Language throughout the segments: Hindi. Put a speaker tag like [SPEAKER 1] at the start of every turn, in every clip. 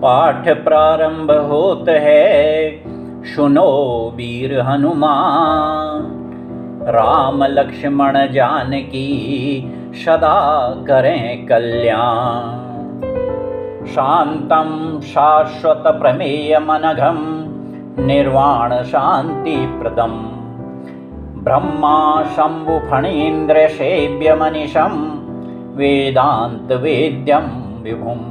[SPEAKER 1] पाठ प्रारंभ होत है, सुनो वीर हनुमान। राम लक्ष्मण जानकी सदा करें कल्याण। शांतं शाश्वत प्रमेयमनघं निर्वाण शांति प्रदम्। ब्रह्मा शंभु फणीन्द्र सेव्य मनीषं वेदांत वेद्यं विभुम्।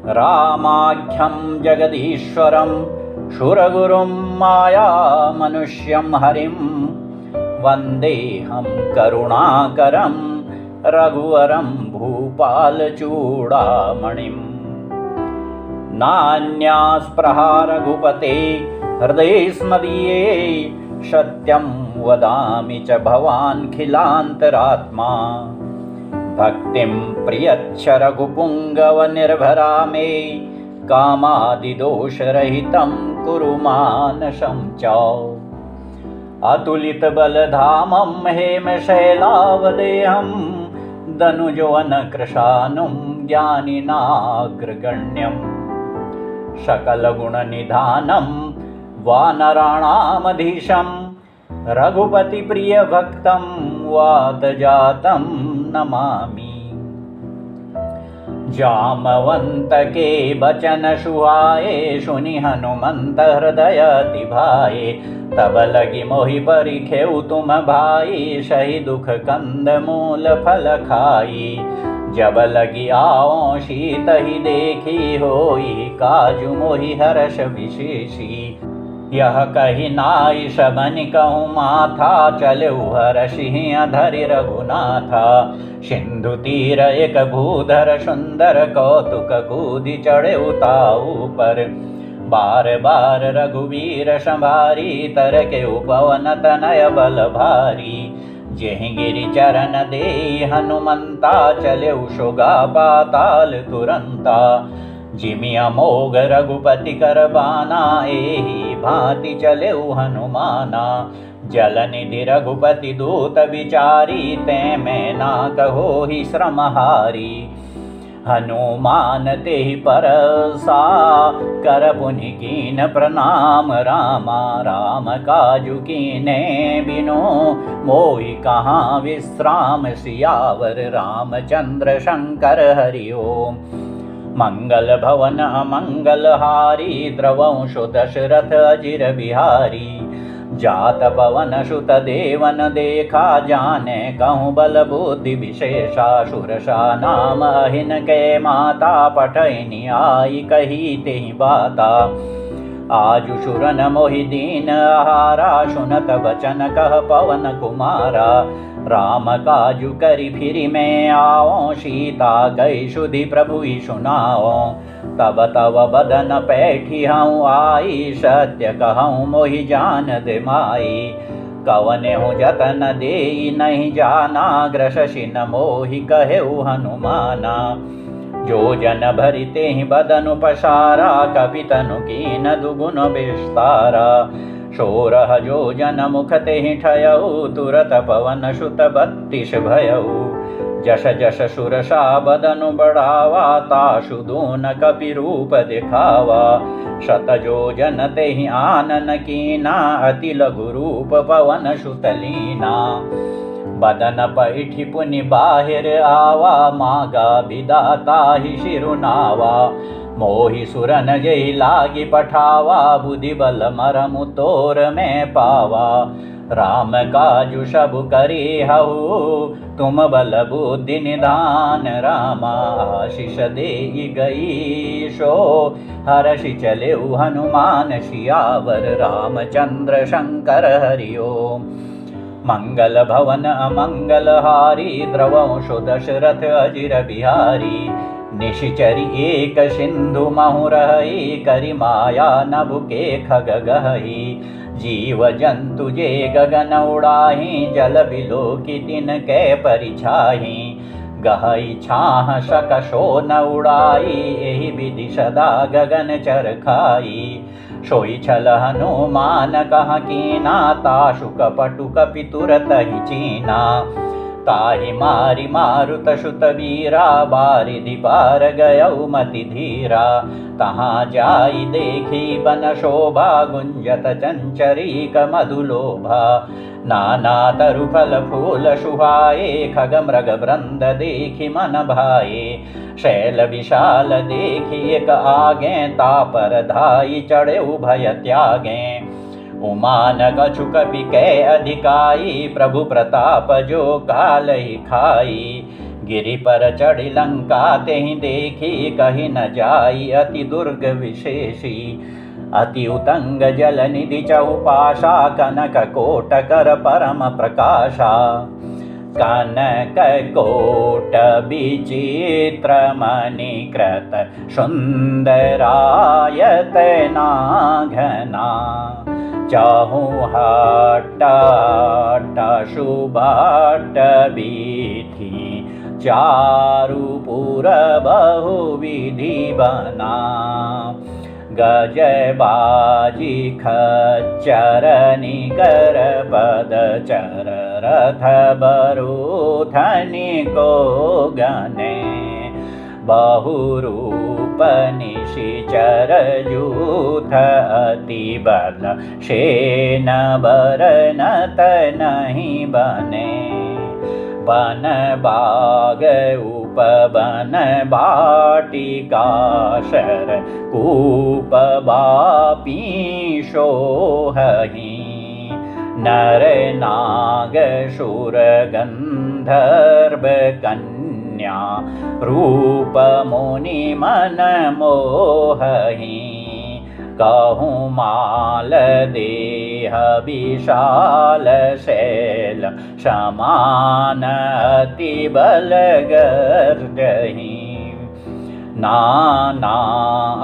[SPEAKER 1] रामाख्यं जगदीश्वरं शूरगुरुं माया मनुष्यं हरिं वन्देऽहं करुणाकरं रघुवरं भूपालचूडामणिम्। नान्यास्पृहा रघुपते हृदयेऽस्मदीये सत्यं वदामि च भवान्खिलान्तरात्मा। भक्तिं प्रयच्छ रघुपुङ्गवनिर्भरा मे कामादिदोषरहितं कुरु मानसं च। अतुलितबलधामं हेमशैलावदेहं दनुजवनकृशानुं ज्ञानिनाग्रगण्यं। सकलगुणनिधानं वानराणामधीशं रघुपतिप्रियभक्तं वातजातं नमामि। जामवंत के बचन सुहाए सुनि हनुमंत हृदय अति भाए। तब लगी मोहि परिखेउ तुम भाई सही दुख कंद मूल फल खाई। जब लगी आओ शीत ही देखी होई काजु मोहि हर्ष विशेषी। यह कही नाई सबनि कहूँ माथा चलऊ हरषि अधरि रघुनाथा। सिंधु तीर एक भूधर सुंदर कौतुक कूदि चढ़े उताऊ पर। बार बार रघुवीर संभारी तर के उपवन तनय बल भारी। जेहि गिरि चरण दे हनुमंता चले सुगा पाताल तुरंता। जिमि अमोघ रघुपति कर बाना एहि भांति चले हनुमाना। जलनिधि रघुपति दूत विचारी ते मैं ना कहो ही श्रमहारी। हनुमान तेहि परसा कर पुनि कीन प्रणाम रामा। राम काजु कीने बिनु मोहि कहाँ विश्राम। सियावर रामचंद्र शंकर हरि ओम। मंगल भवन अमंगल हारी द्रवंशु दशरथ अजिर बिहारी। जात पवन सुत देवन देखा जाने कहूँ बल बुद्धि विशेषा। सुरसा नाम अहिन के माता पठैनी आई कही तेहि बाता। आजु सुरन मोहि दीन आहारा सुनत बचन कह पवन कुमारा। राम काजु करि फिरि मैं आओ सीता गई सुधि प्रभु सुनाओ। तब तब बदन पैठी हूँ आई सत्य कहूँ मोहि जान दे माई। कवने हूँ जतन दे नहीं जाना ग्रससि न मोहि कहेउ हनुमाना। जो जन भरिते ही बदनु पसारा कपितनु कीन दुगुन विस्तारा। सोरह जो जन मुख तेहि ठयऊ तुरत पवन सुत 32 भयऊ। जस जस सुरसा बदनु बढ़ावा तासु दून कपि रूप दिखावा। शत जो जन तेहि आनन कीना अति लघु रूप पवन सुत लीना। बदन पैठी पुनि बाहिर आवा मागा विदाता ही शिरुनावा। मोहि सुरन जय लागी पठावा बुद्धि बल मरमु तोर में पावा। राम काजु सब करी हऊ तुम बल बुद्धि निधान। रामा आशीष दे गई सो हर्षि चले हनुमान। सियावर रामचंद्र शंकर हरि ओम। मंगल भवन अमंगल हारी द्रवंशु दशरथ अजिर बिहारी। निशिचरी एक सिंधु महु रही करि माया नभु के खग गही। जीव जंतु जे गगन उड़ाही जल बिलो की तिन के परिछाही। गहई छाह सकशो न उड़ाई एहि विधि सदा गगन चर खाई। सोई छल हनुमान कह कीना ताशु कपटु कपि तुरत ही चीना। ताहि मारि मारुत सुत वीरा बारिधि पार गयौ मति धीरा तहाँ जाई देखी बन शोभा गुंजत चंचरीक मधुलोभा नाना तरु फल फूल सुहाए खग मृग वृंद देखी मन भाए शैल विशाल देखी एक आगे तापर धाई चढ़े उभय त्यागे उमान कछु कपि कै अधिकाई प्रभु प्रताप जो काल ही खाई गिरि पर चढ़ी लंका तेहि देखी कही न जाई अति दुर्ग विशेषी अति उतंग जल निधि चौपाशा कनक कोट कर परम प्रकाशा कनक कोट विचित्र मणिकृत सुंदरायत नाघना चाहू हट्ट शुभट बीथी चारुपुर बहुविधि बना गज बाजी खच्चर निकर पद चर रथ बरूथनि को गने बहुरूप निशिचर यूथ अति बल शेन बरनत नहीं बने बन बाग उपवन बाटिका शर कूप बापी सोहहि नर नाग शूर गंधर्व कन्या रूप मुनि मन मोहहि कहूँ माल देह विशाल शैल समान अति बल गर्जहि नाना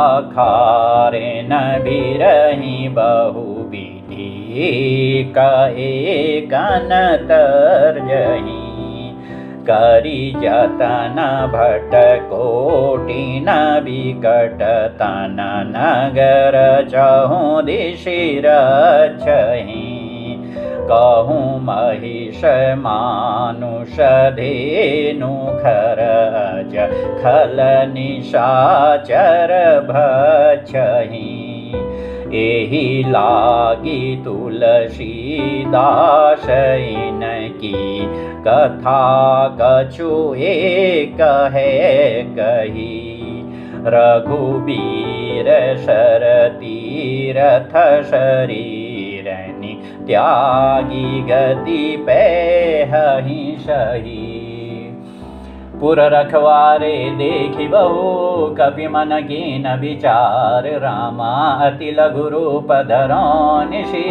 [SPEAKER 1] अखारे न बिरहि बहुविधि कहे कन तर्जहि करी जतन भट कोटि न विकट तन नगर चहु दिशि रक्षहि कहूँ महिष मानुष धेनु खरज खल निशाचर भक्षहि एहि लागी तुलसीदास इनकी कथा कछु एक है कही रघुबीर शर तीरथ शरीरनि त्यागी गति पैहि सही पुर रखवारे देखि बहु कपि मन कीन विचार रामा अति लघु रूप धरो निशि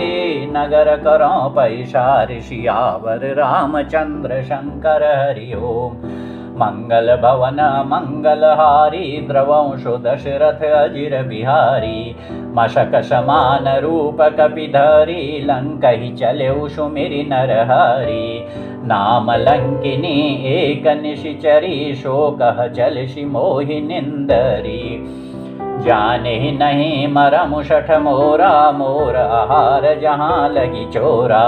[SPEAKER 1] नगर करो पैसार सियावर रामचंद्र शंकर हरि ओम मंगल भवन मंगलहारी द्रवंशो दशरथ अजिर बिहारी मशक समान रूप कपिधरी लंकहि चले सुमिरि नरहरि नाम लंकिनी एक निशिचरी शोकः जलसि मोहि निंदरी जाने नहीं मरमु शठ मोरा मोर आहार जहाँ लगी चोरा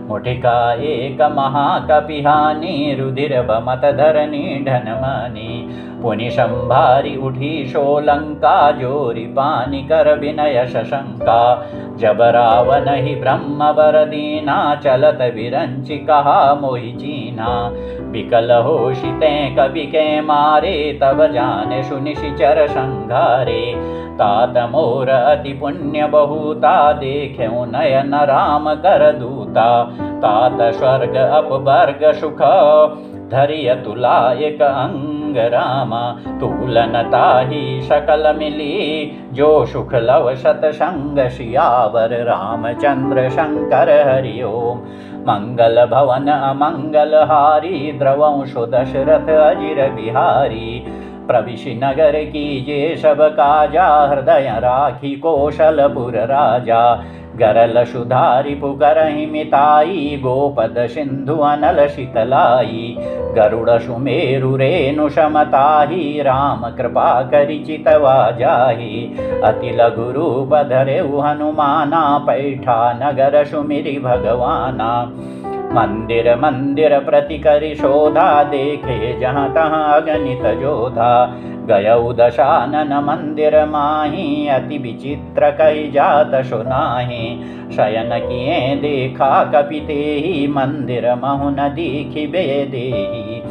[SPEAKER 1] मुठिका एक महाकपिहानी रुधिर बमत धरनी ढनमनी पुनि संभारी उठी शोलंका जोरी पानी कर विनय शशंका जब रावण ही ब्रह्म वर दीना चलत विरंचि कहा मोहि चीना विकल होशिते कवि के मारे तब जाने सुनिशिचर संघारे तात मोर अति पुण्य बहुता देख्यो नयन राम कर दूता तात स्वर्ग अपवर्ग सुख धरिय तुला एक अंग रामा तुलन ताहि सकल मिली जो सुख लव सतसंग सियावर रामचंद्र शंकर हरि ओम मंगल भवन अमंगल हारी द्रवंशो दशरथ अजिर बिहारी प्रविशि नगर कीजे सब काजा हृदय राखी कौशलपुर राजा गरल सुधारि पुकरहि मिताई गोपद सिंधु अनल शीतलाई गरुड़ सुमेरु रेणु समताहि राम कृपा करि चितवा जाहि अति लघु रूप धरेउ हनुमाना पैठा नगर सुमिरि भगवाना मंदिर मंदिर प्रति करि शोधा, देखे जहाँ तहाँ अगणित जोधा। गयौ दशानन मंदिर माही, अति विचित्र कहि जात सुनाही। शयन किए देखा कपितेहि, मंदिर महु न दीखि बेदेहि।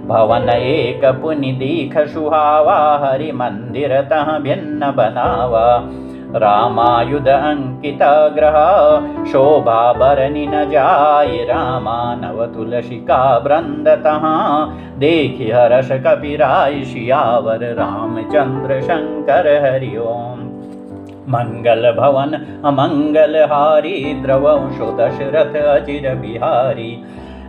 [SPEAKER 1] भवन एक पुनि दीख सुहावा, हरि मंदिर तह भिन्न बनावा। रामायुध अंकित ग्रह, शोभा बरनि न जाय रामा। नव तुलसिका वृंद तहाँ, देखि हर्ष कपिराय सियावर। रामचंद्र शंकर हरि ओम। मंगल भवन अमंगल हारी, द्रवंशो दशरथ अचिर बिहारी।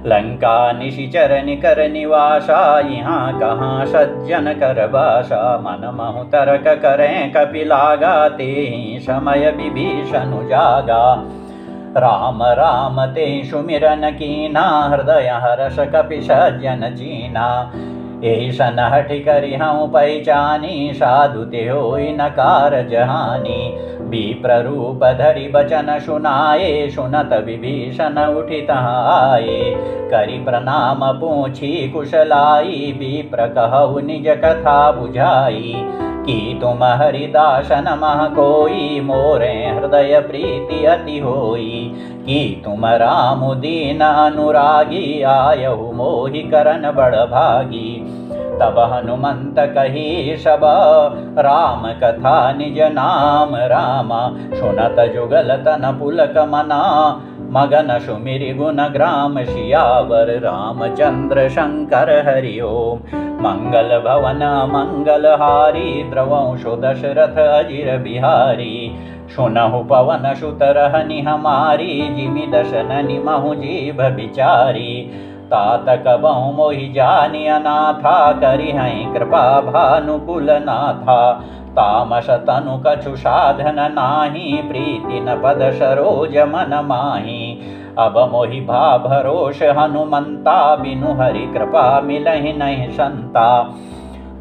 [SPEAKER 1] लंका निशिचर निकर निवासा, यहाँ कहाँ सज्जन कर बासा। मन महु तर्क करें कपिलागा, ते समय विभीषण जागा। राम राम ते सुमिरन कीना, हृदय हर्ष कपि सज्जन चीना। ऐसन हठि करि हऊँ पहचानी, साधु ते होई नकार जहानी। विप्र रूप धरि बचन सुनाए, सुनत विभीषण उठि तहाँ आए। करि प्रणाम पूछी कुशलाई, विप्र कहु निज कथा बुझाई। कि तुम हरिदासन मह कोई, मोरे हृदय प्रीति अति होई। कि तुम राम दीन अनुरागी, आयहु मोहि करन बड़ भागी। तब हनुमंत कही सब, राम कथा निज नाम रामा। सुनत जुगल तन पुलक मना, मगन सुमिरि गुण ग्राम सियावर। रामचंद्र शंकर हरि ओम। मंगल भवन मंगल हारी, द्रवंशो दशरथ अजिर बिहारी। सुनहु पवन सुत रहनि हमारी, जिमि दशन निमहु जीभ बिचारी। तात कबहु मोहि जानि अनाथा, करिहै कृपा भानुकुल नाथा। तामस तनु कछु साधन नाही, प्रीति न पद सरोज मन माही। अब मोहि भा भरोष हनुमंता, बिनु हरि कृपा मिलहि नहीं संता।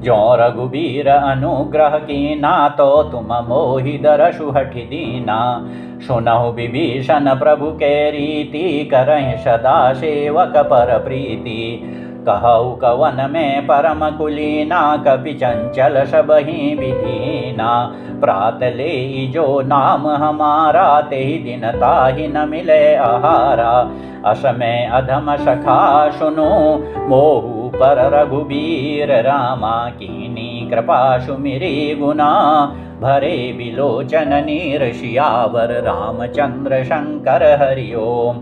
[SPEAKER 1] जो रघुबीर अनुग्रह कीना, तो तुम मोहि दरसु हठि दीना। सुनहु विभीषण प्रभु के रीति, करहि सदा सेवक पर प्रीति। कहु कवन में परम कुलीना, कपि चंचल सबहि विधीना। प्रात ले जो नाम हमारा, तेहि दिन ताहि न मिले आहारा। असमय अधम सखा सुनो, मोहु पर रघुबीर रामा। कीनी कृपा सुमिरि गुना, भरे बिलोचन नीर सियावर। रामचंद्र शंकर हरि ओम।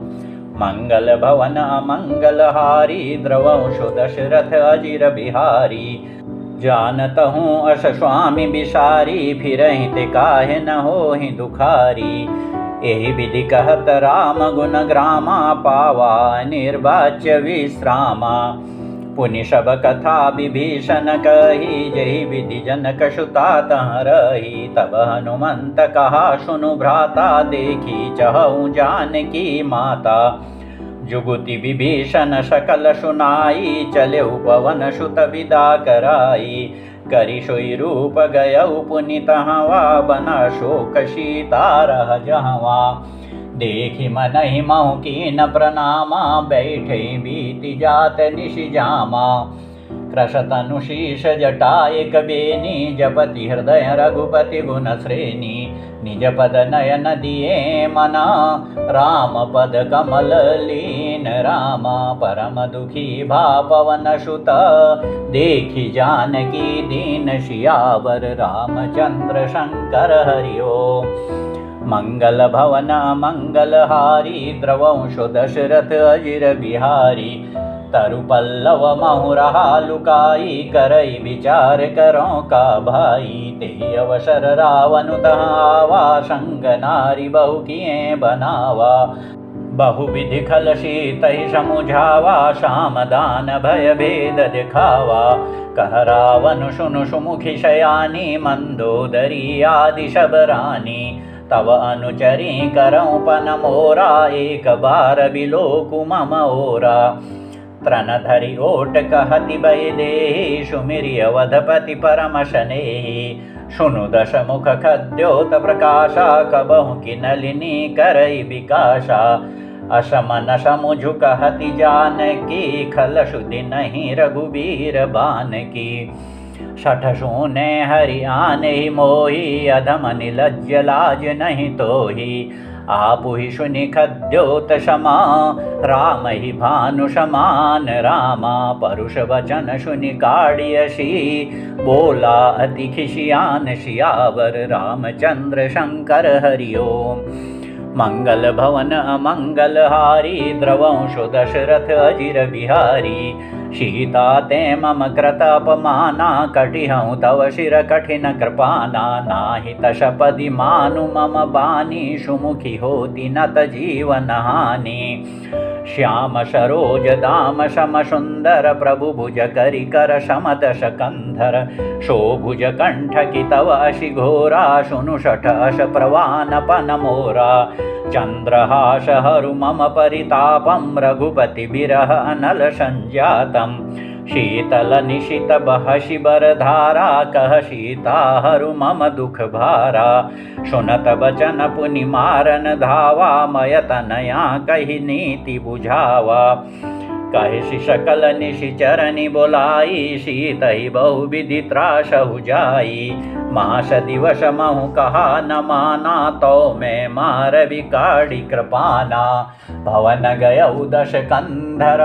[SPEAKER 1] मंगल भवन मंगल हारी, द्रवंशो दशरथ अजिर बिहारी। जानत हूँ अस स्वामी बिसारी, फिरहि ते काहे न होहि दुखारी। एहि विधि कहत राम गुण ग्रामा, पावा निर्वाच्य विश्रामा। पुनि सब कथा विभीषण कही, जहि विधि जनक सुता तह रही। तब हनुमंत कहा सुनु भ्राता, देखी चहु जानकी माता। जुगुति विभीषण सकल सुनाई, चले पवन सुत विदा कराई। करि सोई रूप गयउ पुनि तहवा, बना शोक सीता रह जहवा। देखि मनहि महु कीन प्रणामा, बैठे बीति जात निशि जामा। कृशतनु शीश जटाए कबेनी, जपति हृदय रघुपति गुण श्रेणी। निज पद नयन दिए मना, राम पद कमल लीन रामा। परम दुखी भा पवन सुत, देखि जानकी दीन सियावर। रामचंद्र शंकर हरि ओम। मंगल भवन मंगल हारी, द्रवंशो दशरथ अजिर बिहारी। तरु पल्लव महु रहा लुकाई, करई विचार करो का भाई। ते अवसर रावण तहाँ आवा, संग नारी बहु किए बनावा। बहु विधि खल सीतहि समुझावा, साम दान भय भेद दिखावा। कह रावण सुनु सुमुखी शयानी, मंदोदरी आदि सब रानी। तव अनुचरी करऊँ पन मोरा, एक बार बिलोकु मम ओरा। त्रन धरि ओट कहति भय देहि, सुमिरि अवधपति परम स्नेहि। सुनु दश मुख खद्योत प्रकाशा, कबहु की नलिनी करई विकासा। असमन समुझु कहति जान की, खल सुधि नहीं रघुबीर बान की। शठ सूने हरि आने मोही, अधम निलज्ज लाज नहीं तोही। आपु ही सुनि खद्योत क्षमा, राम ही भानु समान रामा। परुष वचन सुनि काढ़ियसी, बोला अति खिसियान सियावर रामचंद्र शंकर हरि ओम। मंगल भवन अमंगल हारी, द्रवंशु दशरथ अजिर बिहारी। सीता ते मम कृत अपमाना, कटिहऊँ तव शिर कठिन कृपाना। नाहि तशपदि मानु मम बानी, सुमुखी होती नत जीवन हानि। श्याम सरोज दाम सम सुंदर, प्रभु भुज करि कर समदश कंधर। शोभुज कंठ की तव अशि घोरा, सुनु शठ अश प्रवान पन मोरा। चंद्रहास हरु मम परितापम, रघुपति बिरह अनल संजातम। शीतल निशित बहषि बरधारा, कह सीता हरु मम दुख भारा। सुनत बचन पुनि मारन धावा, मय तनया कहि नीति बुझावा। कहि सकल निशिचरनि बोलाई, शीत ही बहुविधि त्रासहु जाई। मास दिवस महु कहा न माना, तो मैं मार बिकाड़ी कृपाना। भवन गयउ दश कंधर,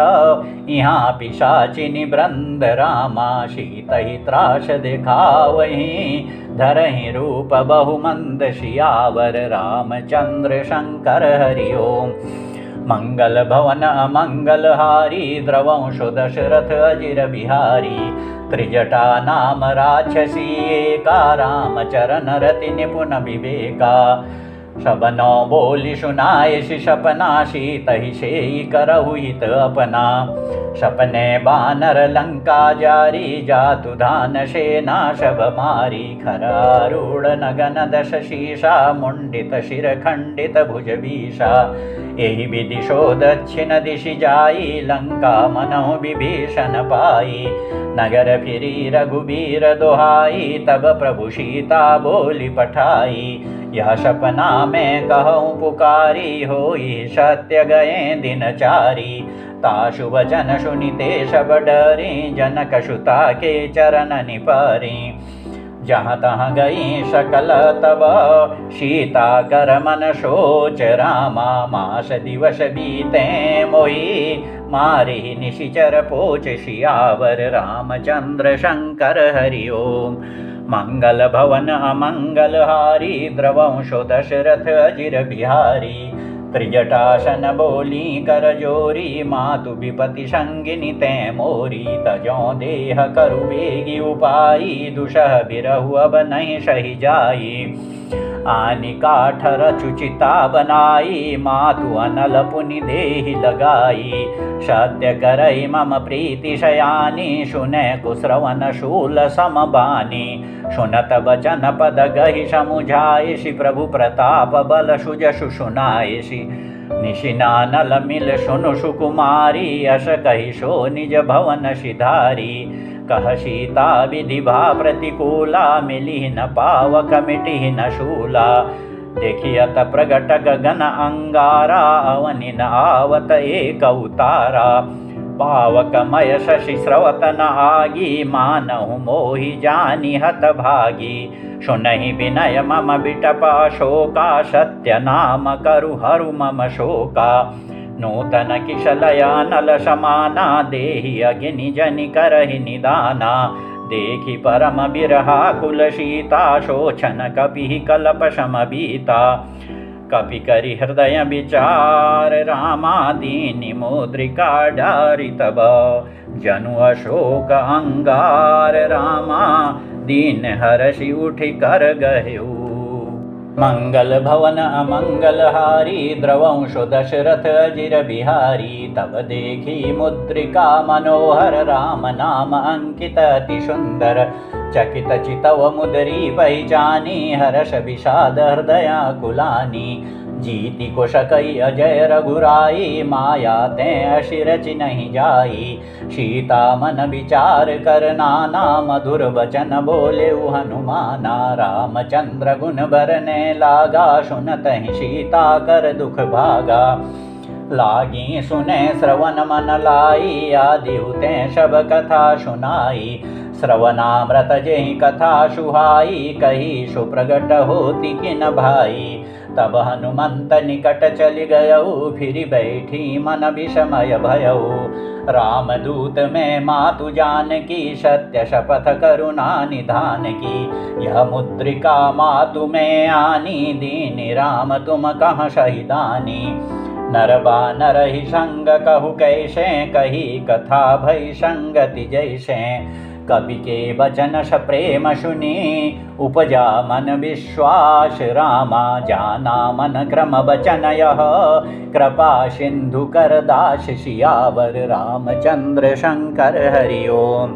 [SPEAKER 1] यहाँ पिशाचिनि वृंद रामा। शीत ही त्रास दिखावहीं, धरहि रूप बहुमंद सियावर रामचंद्र शंकर हरि ओम। मंगल भवन अमंगल हारी, द्रवंशु दशरथ अजिर बिहारी। त्रिजटा नाम राक्षसी एका, राम चरण रति निपुण विवेका। सबनो बोली सुनाए सपना, शीत ही सेई करहु हित अपना। सपने बानर लंका जारी, जातु धान सेना सब मारी। खरारूढ़ नगन दश शीशा, मुंडित शिर खंडित भुज बीसा। एहि विधि सो दक्षिण दिशि जाई, लंका मनहु विभीषण पाई। नगर फिरी रघुबीर दोहाई, तब प्रभु सीता बोली पठाई। यह सपना में कहूँ पुकारी, होई सत्य गए दिन चारी। ताशु वचन सुनिते सब डरी, जनक सुता के चरण निपरी। जहाँ तहाँ गई सकल तब, सीता कर मन सोच रामा। मास दिवस बीते मोही, मारी निशिचर पोच सियावर रामचंद्र शंकर हरि ओम। मंगल भवन अमंगल हारी, द्रवंशु दशरथ अजिर बिहारी। त्रिजटासन बोली कर जोरी, मातु विपति संगिनी ते मोरी। तजो देह करु बेगी उपाई, दुषह बिरहु अब नहीं सही जाई। आनि काठर चुचिता बनाई, मातु अनल पुनि देहि लगाई। सत्य करई मम प्रीति शयानी, सुने कुश्रवण शूल समबानी। सुनत बचन पद गहि समुझाइसि, प्रभु प्रताप बल सुजसु सुनाइसि। निशिनानल मिल सुनु सुकुमारी, अस कहि सो निज भवन सिधारी। कह सीता विधि भा प्रतिकूला, मिली न पावक मिटि न शूला। देखियत प्रगट गगन अंगारा, अवनि न आवत एक उतारा। पावकमय शशि स्रवत न आगी, मानहु मोहि जानि हत भागी। सुनहि विनय मम बिटप शोका, सत्य नाम करु हरु मम शोका। नूतन किशलया नल समाना, देहि अग्नि जनि करहि निदाना। देखि परम बिरहा कुल सीता, शोचन कपि कल्प समबीता। कपि करि हृदय विचार, रामा दीनि मुद्रिका डारि तब। जनु अशोक अंगार, रामा दीन हरषि उठि कर गह्यु। मंगल भवन अमंगल हारी, द्रवंशु दशरथ अजिर बिहारी। तब देखी मुद्रिका मनोहर, राम नाम अंकित अति सुंदर। चकित चितव मुदरी पहचानी, हर्ष विषाद हृदय कुलानी। जीति कुश कई अजय रघुराई, माया ते अशिरचि नहीं जाई। सीता मन विचार कर नाना, मधुर वचन बोले हनुमाना। रामचंद्र गुण बरने लागा, सुनत ही सीता कर दुख भागा। लागी सुने श्रवण मन लाई, आदि हुते सब कथा सुनाई। श्रवणामृत जेहि कथा सुहाई, कही सुप्रगट होती किन भाई। तब हनुमंत निकट चलि गयऊ, फिर बैठी मन विषमय भयऊ। रामदूत में मातु जानकी, सत्य शपथ करुणा निधान की। यह मुद्रिका मातु में आनी, दीन राम तुम कहाँ शहीदानी। नर बानर ही संग कहु कैसे, कही कथा भई संगति जैसे। कवि के वचन सप्रेम सुनी, उपजा मन विश्वास रामा। जाना मन क्रम वचन यह, कृपा सिंधु कर दास सियावर। रामचंद्र शंकर हरि ओम।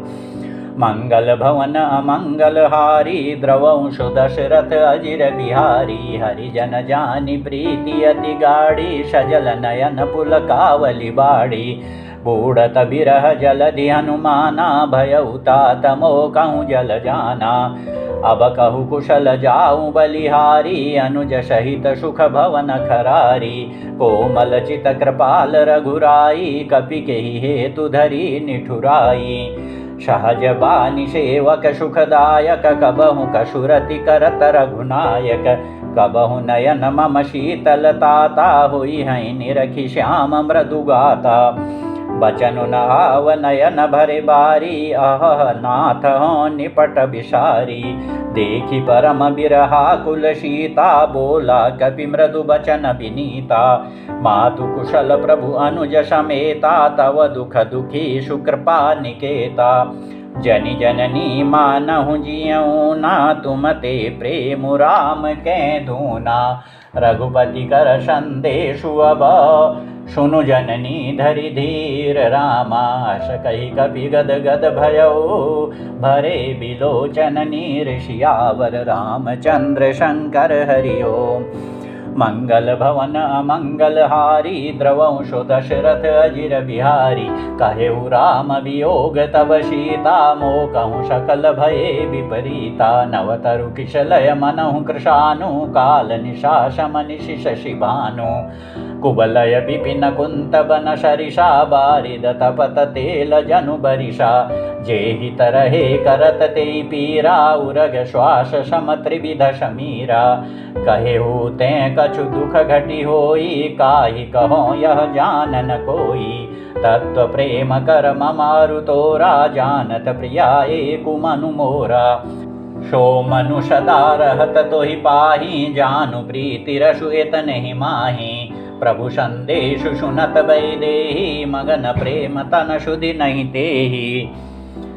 [SPEAKER 1] मंगल भवन अमंगल हारी, द्रवंशु दशरथ अजिर बिहारी। हरिजन जानि प्रीति अति गाढ़ी, सजल नयन पुलकावली बाड़ी। बूढ़त बिरह जलधि हनुमाना, भयउ तात मोकहु जल जाना। अब कहु कुशल जाऊं बलिहारी, अनुज सहित सुख भवन खरारी। कोमल चित कृपाल रघुराई, कपि केहि हेतु धरी निठुराई। सहज बानी सेवक सुखदायक, कबहु कसुरति करत रघुनायक। कबहु नयन मम शीतलताता, होई हैं निरखि श्याम मृदुगाता। बचनु न आव नयन भरे बारी, अह नाथ हो निपट बिसारी। देखी परम बिरहा कुल सीता, बोला कपि मृदु बचन विनीता। मातु कुशल प्रभु अनुज समेता, तव दुख दुखी सुकृपा निकेता। जनि जननी मानहु जियऊ ना, तुम ते प्रेम राम के धूना। रघुपति कर संदेशु अब, सुनु जननी धरि धीर रामा। अस कहि कपि गद गद भयऊ, भरे बिलोचन नीर सियावर। रामचंद्र शंकर हरि ओम। मंगल भवन अमंगल हारी, द्रवंशु दशरथ अजिर बिहारी। कहेउ राम वियोग तब सीता, मोकहु सकल भये विपरीता। नवतरु किशलय मनहु कृशानु, काल निशासम निशि शशि भानु। कुबलय विपिन कुंत बन सरिषा, बारिद तपत तेल जनु बरिषा। जेहि तरहे करत ते पीरा, उरग श्वास सम त्रिविध समीरा। कहेहु ते कछु दुख घटी होई, काहि कहो यह जानन कोई। तत्व प्रेम कर ममारु तोरा, जानत प्रियाए कुमनु मोरा। सो मनु सदा रहत तोहि पाही, जानु प्रीति रसु एतनेहि माही। प्रभु संदेशु सुनत वैदेही, मगन प्रेम तन सुधि नहीं तेहि।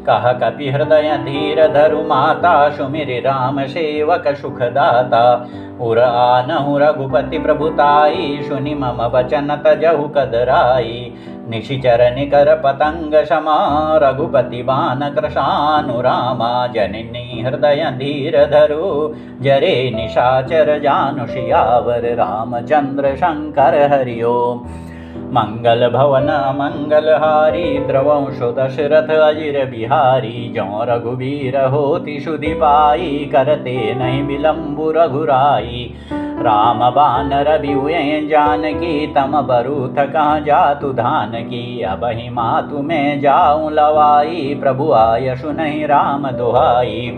[SPEAKER 1] कह कपि हृदय धीर धरु माता, सुमिरि राम सेवक सुखदाता। उर आनहु रघुपति प्रभुताई, सुनि मम वचन तजहु कदराई। निशिचर निकर पतंग समा, रघुपति बान कृशानु रामा। जननी हृदय धीर धरु, जरे निशाचर जानु सियावर। रामचंद्र शंकर हरि ओम। मंगल भवन मंगल हारी, द्रवंशु दशरथ अजिर बिहारी। जौ रघुबीर होति सुधि पाई, करते नहीं विलंबु रघुराई। राम बानर बिहुए जानकी, तम बरूथ कहाँ जातु धान की। अबहि मातु में जाऊं लवाई, प्रभु आय सुनहि राम दुहाई।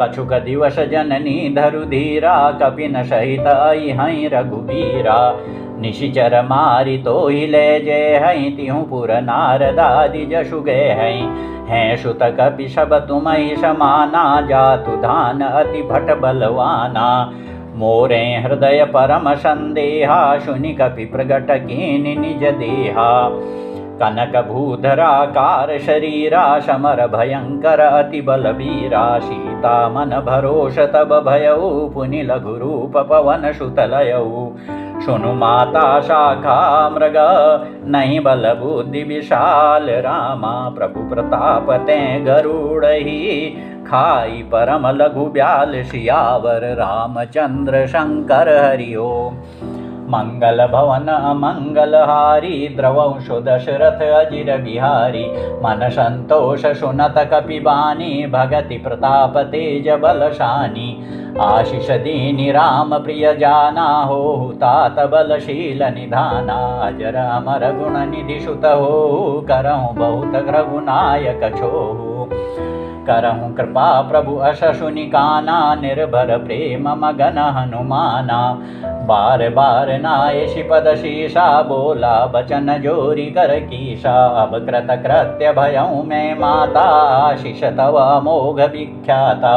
[SPEAKER 1] कछुक दिवस जननी धरु धीरा, कपिन सहित आई हैं रघुबीरा। निशिचर मारि तोहि ले जय हैं, तिहु पुर नारदादि जशु गए हैं। सुत कपि सब तुम्हि समाना, जातु धान अति भट बलवाना। मोरे हृदय परम संदेहा, सुनि कपि प्रगट कीनि निज देहा। कनक भूधराकार शरीरा, समर भयंकर अति बलबीरा। सीता मन भरोष तब भयऊ, पुनि लघु रूप पवन सुतलयऊ। सुनु माता शाखा मृग, नहीं बल बुद्धि विशाल रामा। प्रभु प्रताप ते गरुड़हि, खाई परम लघु ब्याल सियावर। रामचंद्र शंकर हरि ओम। मंगल भवन अमंगल हारी, द्रवंशु दशरथ अजिर बिहारी। मन संतोष सुनत कपि बानी, भगति प्रताप तेज बलशानी। आशीष दीनि राम प्रिय जाना हो तात बलशील निधाना अजर अमर गुण निधि सुत हो करहु बहुत रघुनायक छोहु करहु कृपा प्रभु अशु निकाना निर्भर प्रेम मगन हनुमाना बार बार नाय शिपद शीशा बोला बचन जोरी कर कीशा अब कृत कृत्य भयऊ मैं माता आशीष तव अमोघ विख्याता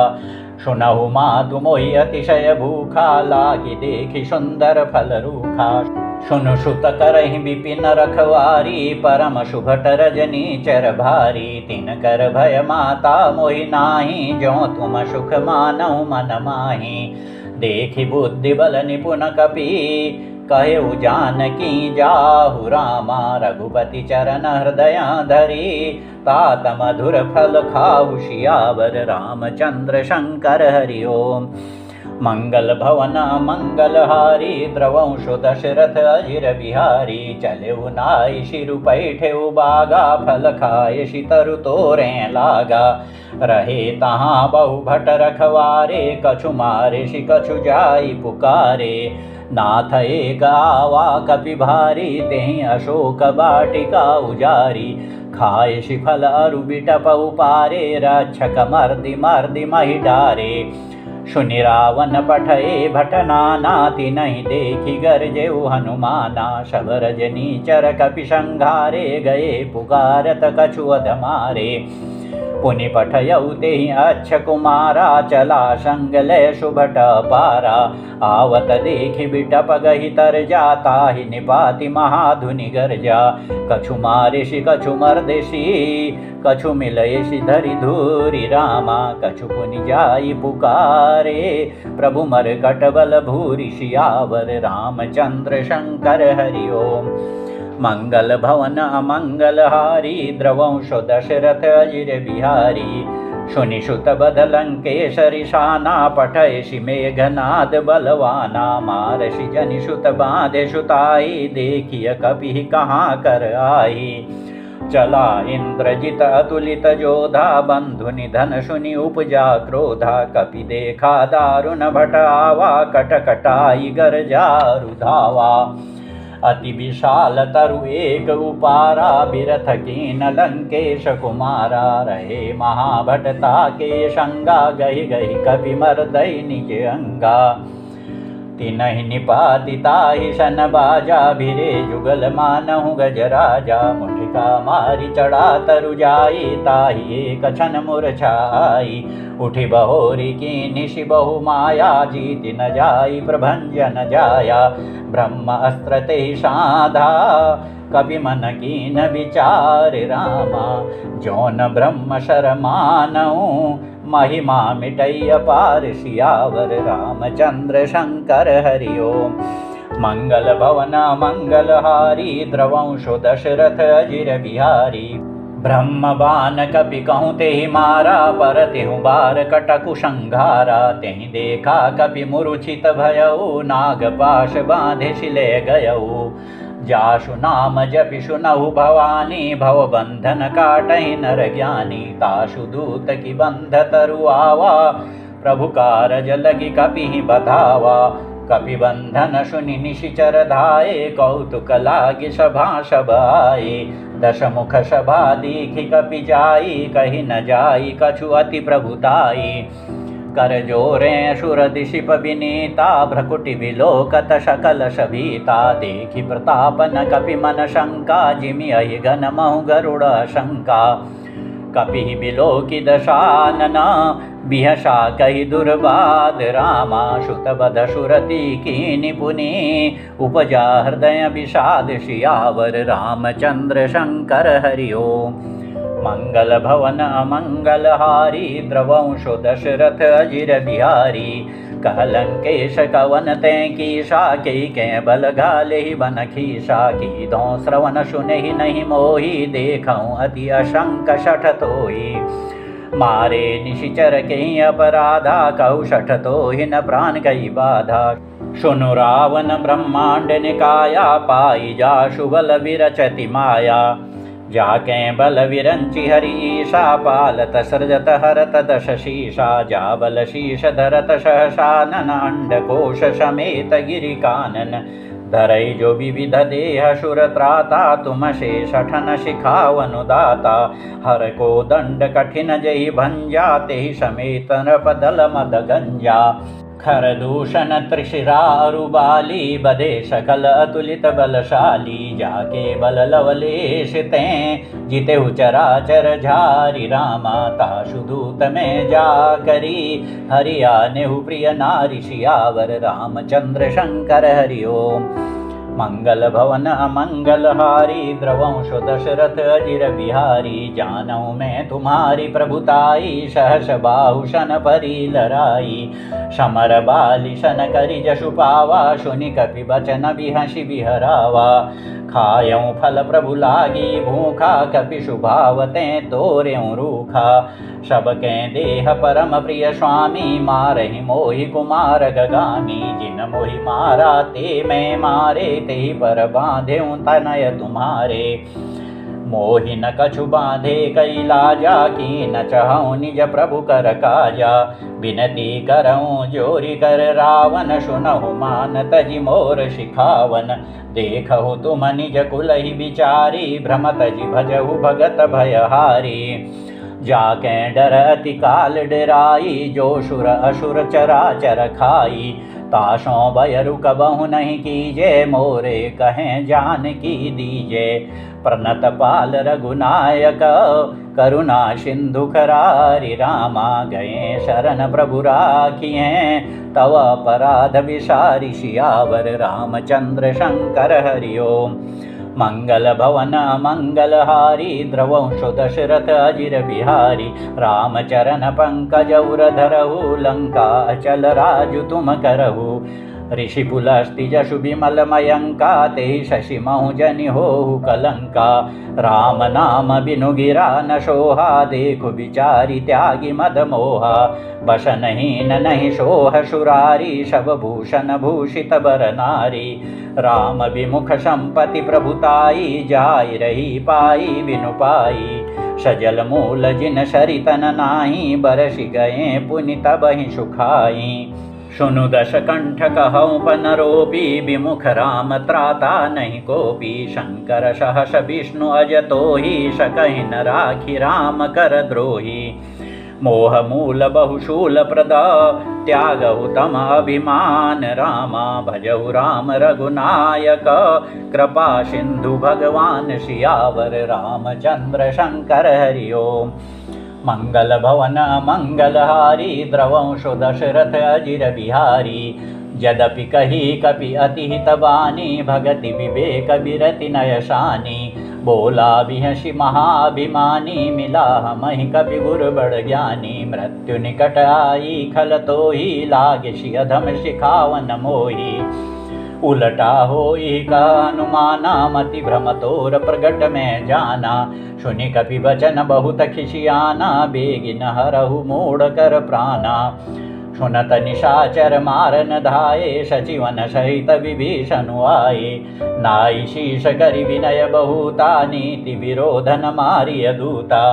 [SPEAKER 1] सुनहु मातु मोहि अतिशय भूखा लागी देखि सुंदर फल रूखा सुनु सुत करहि विपिन रखवारी परम शुभट रजनी चर भारी तिन कर भय माता मोहि नाही जो तुम सुख मानऊ मन माही देखि बुद्धि बल निपुण कपि कहु जानकी जाहु रामा रघुपति चरण हृदय धरी तात मधुर फल खाहु सियावर रामचंद्र शंकर हरि ओम मंगल भवन मंगलहारी द्रवंशु दशरथ अजिर बिहारी चलेउ नाई शिरु पैठेउ बागा फल खाए शितरु तोरे लागा रहे तहाँ बहु भट रखवारे कछु मारे शि कछु जाई पुकारे नाथ एक आवा कपि भारी तेहि अशोक बाटिका उजारी खाए शिफल अरु बिटप उपारे रक्षक मर्दि मर्दि महि डारे सुनि रावण पठए भटनाना तिनहि देखि गरजेउ हनुमाना शब रजनी चर कपि संघारे गए पुकारत कछु अधमारे पुनि पठयउ तेहि अच्छ कुमारा चला संगले शुभट पारा आवत देखि बिटप गहि तर जाता ही निपाति महाधुनि गर्जा कछु मारिषि कछु मर्दिषि कछु मिलयसि धरि धूरि रामा कछु पुनि जाई पुकारे प्रभु मरकट बल भूरि सियावर रामचंद्र शंकर हरि ओम मंगल भवन अमंगलहारी द्रवंशो दशरथ अजिर बिहारी सुनि सुत बध लंकेशरि शाना पठयसि मेघनाद बलवाना मारसि जनि सुत बांधे सुताई देखिय कपि कहाँ कर आई चला इंद्रजित अतुलित जोधा बंधु निधन सुनि उपजा क्रोधा कपि देखा दारुण भट आवा कटकटाई गरजा रुधावा अति विशाल तरु एक उपारा बिरथ कीन लंकेश कुमारा रहे महाभटता के शंगा गहि गहि कपि मर्दई निज अंगा तिनहि निपातिताहि सन बाजा भिरे जुगल मानहु गजराजा मुठिका मारि चढ़ा तरु जाई ताहि एक छन मूर्छाई उठि बहोरी की निशि बहु माया जीति न जाई प्रभंजन जाया ब्रह्म अस्त्र ते साधा कपि मन कीन विचार रामा जौन ब्रह्म शरमानऊ महिमा मिटैय पार सियावर रामचंद्र शंकर हरि ओम मंगल भवन मंगलहारी द्रवंशो दशरथ अजिर बिहारी ब्रह्म बान कपि कहूँ तेहि मारा पर तेहु बार कटकु संघारा तेहि देखा कपि मूर्छित भयऊ नाग पाश बांधे शिले गयऊ जासु नाम जपि सुनहु भवानी भव बंधन काटहि नर ज्ञानी तासु दूत की बंध तरु आवा प्रभु कारज लगी कपि बधावा कपि बंधन सुनि निशिचर धाये कौतुक लागी सभा सभाए दशमुख सभा दीखि कपि जाई कहि न जाई कछु अति प्रभुताई कर जोरे सुर दिशिप विनीता भ्रकुटि विलोकत सकल सभीता देखि प्रतापन कपि मन शंका जिमि अहि घन महु गरुड़ शंका कपि बिलोकि दशानना बिहसा कहि दुर्बाद रामा सुतबध सुरति कीनि पुनि उपजा हृदय विषाद सियावर रामचंद्र शंकर हरि ओम मंगल भवन अमंगलहारी द्रवंशो दशरथ अजिर बिहारी कहलंकेश कवन ते कीशा के बल घाले बन खीसा की दो श्रवण सुनहि नहीं मोही देखऊँ अति अशंक शठ तोही मारे निशिचर के अपराधा कहु शठ तोहि न प्राण कई बाधा सुनु रावण ब्रह्मांड निकाया पाई जाशु बल विरचति माया जाके बल विरंचि हरि ईशा पालत सृजत हरत दश शीशा जा बल शीश धरत सहसा नन अंडकोश समेत गिरि कानन धरई जो विविध देह सुर त्राता तुम शेष ठन शिखावनुदाता हर को दंड कठिन जहि भंजा तेहि समेत नृपदल मद गंजा खर दूषण त्रिशिरारुबाली बदे सकल अतुलित बलशाली जाके बल लवलेश तें जिते चराचर झारि रामा ताशु दूत में जा करी हरिया नेहु प्रिय नारि सियावर रामचंद्र शंकर हरि ओम। मंगल भवन अमंगल हारी द्रवंशो दशरथ अजिर बिहारी जानऊ मैं तुम्हारी प्रभुताई सहस बाहुशन परी लराई समर बाली शन करि जशु पावा सुनि कपि बचन बिहसि बिहरावा खायऊँ फल प्रभु लागी भूखा कपि शुभावते तोर्यों रूखा सबके देह परम प्रिय स्वामी मारहि मोहि कुमार गगामी जिन मोहि मारा ते मैं मारे ते पर बांधेऊँ तनय तुम्हारे मोहि न कछु बांधे कैलाजा की न चहऊँ निज प्रभु कर काजा बिनती करऊँ जोरी कर रावण सुनहु मान तजि मोर शिखावन देखहु तुम निज कुलहि बिचारी भ्रमत जि भजहु भगत भयहारी जाके डर अति काल डराई जो सुर असुर चराचर खाई ताशों भयरु कबहु नहीं कीजे मोरे कहें जान की दीजे प्रणत पाल रघुनायक करुणा सिंधु करारि रामा गए शरण प्रभु राखिए तव अपराध विसारि सियावर रामचंद्र शंकर हरि ओम। मंगल भवन मंगल हारी द्रवंशो दशरथ अजिर बिहारी रामचरण पंकज उर धरहु लंका अचल राजु तुम करहु ऋषि पुलस्ति जशु विमल मयंका ते शशि महु जनि होहु कलंका राम नाम बिनु गिरा न शोहा देखु विचारि त्यागी मद मोहा बसन हीन नहीं शोह सुरारी शब भूषण भूषित बर नारी राम विमुख संपति प्रभुताई जाय रही पाई बिनु पाई सजल मूल जिन शरितन नाही बरसि गए पुनि तबहि सुखाई सुनु दश कंठ कहऊँ पनरोपी विमुख राम त्राता नहीं कोपी शंकर सहस विष्णु अजतो ही सकहि न राखी राम कर द्रोही मोह मूल बहुशूल प्रदा त्यागहु तम अभिमान रामा भजहु राम रघुनायक कृपा सिंधु भगवान सियावर रामचंद्र शंकर हरि ओम। मंगल भवन मंगल हारी द्रवंशो दशरथ अजिर बिहारी यद्यपि कही कपि अति हितबानी भगति विवेक बिरति नयशानी बोला बिहसि महाभिमानी मिला हमहि कपि गुरु बड़ ज्ञानी मृत्यु निकट आई खल तो ही लागि अधम शिखावन मोही उलटा होई का अनुमाना मति भ्रम तोर प्रगट में जाना सुनि कपि वचन बहुत खिसियाना बेगिन हरहु मोड़ कर प्राणा सुनत निशाचर मारन धाये सचिवन सहित विभीषणु आए नाई शीश करि विनय बहुता नीति विरोधन मारिय दूता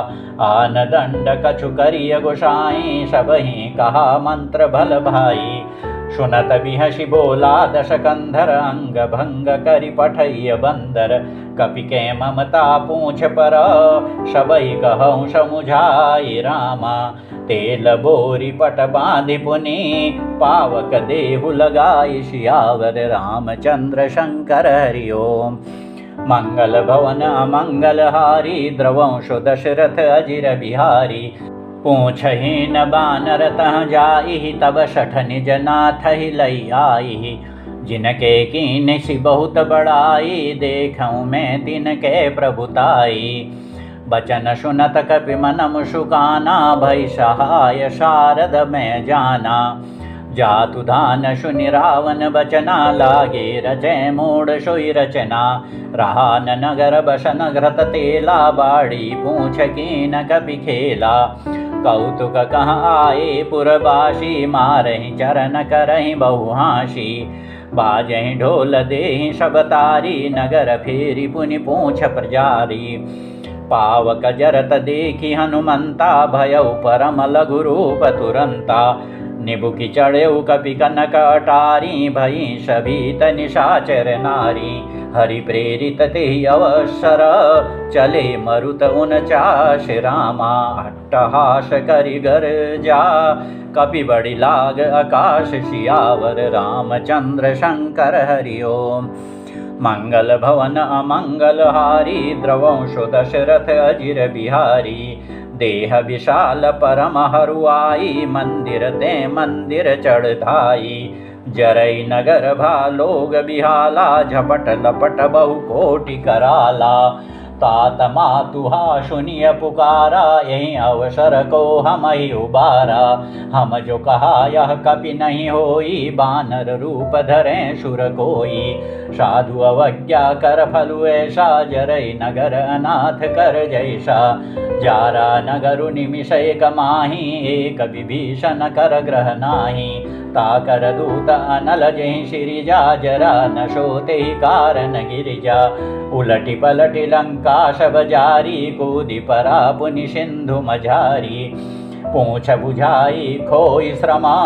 [SPEAKER 1] आन दंड कछु करिय गोसाई सबहि कहा मंत्र भल भाई सुनत बिहसि बोला दश कंधर अंग भंग करि पठैय बंदर कपि के ममता पूछ पर सबई कहूँ समुझाई रामा तेल बोरी पट बांधि पुनि पावक देहु लगाई सियावर रामचंद्र शंकर हरि ओम। मंगल भवन अमंगल हारी द्रवंशो दशरथ अजिर बिहारी पूछहि न बानर तह जाई तब सठ निज नाथ ही लई आई जिनके कीन सी बहुत बड़ाई देखऊँ मैं तिनके प्रभुताई बचन सुनत कपि मन मुशुकाना भई सहाय शारद में जाना जातु धान सुनि रावण बचना लागे रचे मूड सोई रचना रहा न नगर बसन घृत तेला बाड़ी पूछ कीन कपि खेला कौतुक कहाँ आए पुरबासी मारहि चरण करहि बहुहासी बाजहि ढोल देहि शबतारी नगर फेरी पुनि पूछ प्रजारी पावक जरत देखी हनुमंता भयउ परम लघु रूप तुरंता। निबुकि चढ़ेउ कपि कनक अटारी भई शबीत निशाचर नारी। हरि प्रेरित ते अवसर चले मरुत 49 रामा। अट्टहास करि गर्जा कपि बड़ी लाग आकाश सियावर। रामचंद्र शंकर हरि ओम। मंगल भवन अमंगल हारी द्रवंशो दशरथ अजिर बिहारी। देह विशाल परम हरुआई मंदिर ते मंदिर चढ़ाई। जरई नगर भालोग बिहाला झपट लपट बहु कोटि कराला। तात मातुहा सुनिय पुकारा यही अवसर को हम ही उबारा। हम जो कहा यह कपि नहीं होई बानर रूप धरे सुर कोई। साधु अवज्ञा कर फलु ऐसा जरई नगर अनाथ कर जैसा। जारा नगरु निमिष एक माही एक विभीषण कर ग्रह नाही। ताकर दूत अनल जहि सिरिजा जरा न सोते ही कारण गिरिजा। उलटी पलटी लंका शब जारी कूदि परा पुनि सिंधु मझारी। पूछ बुझाई खोई श्रमा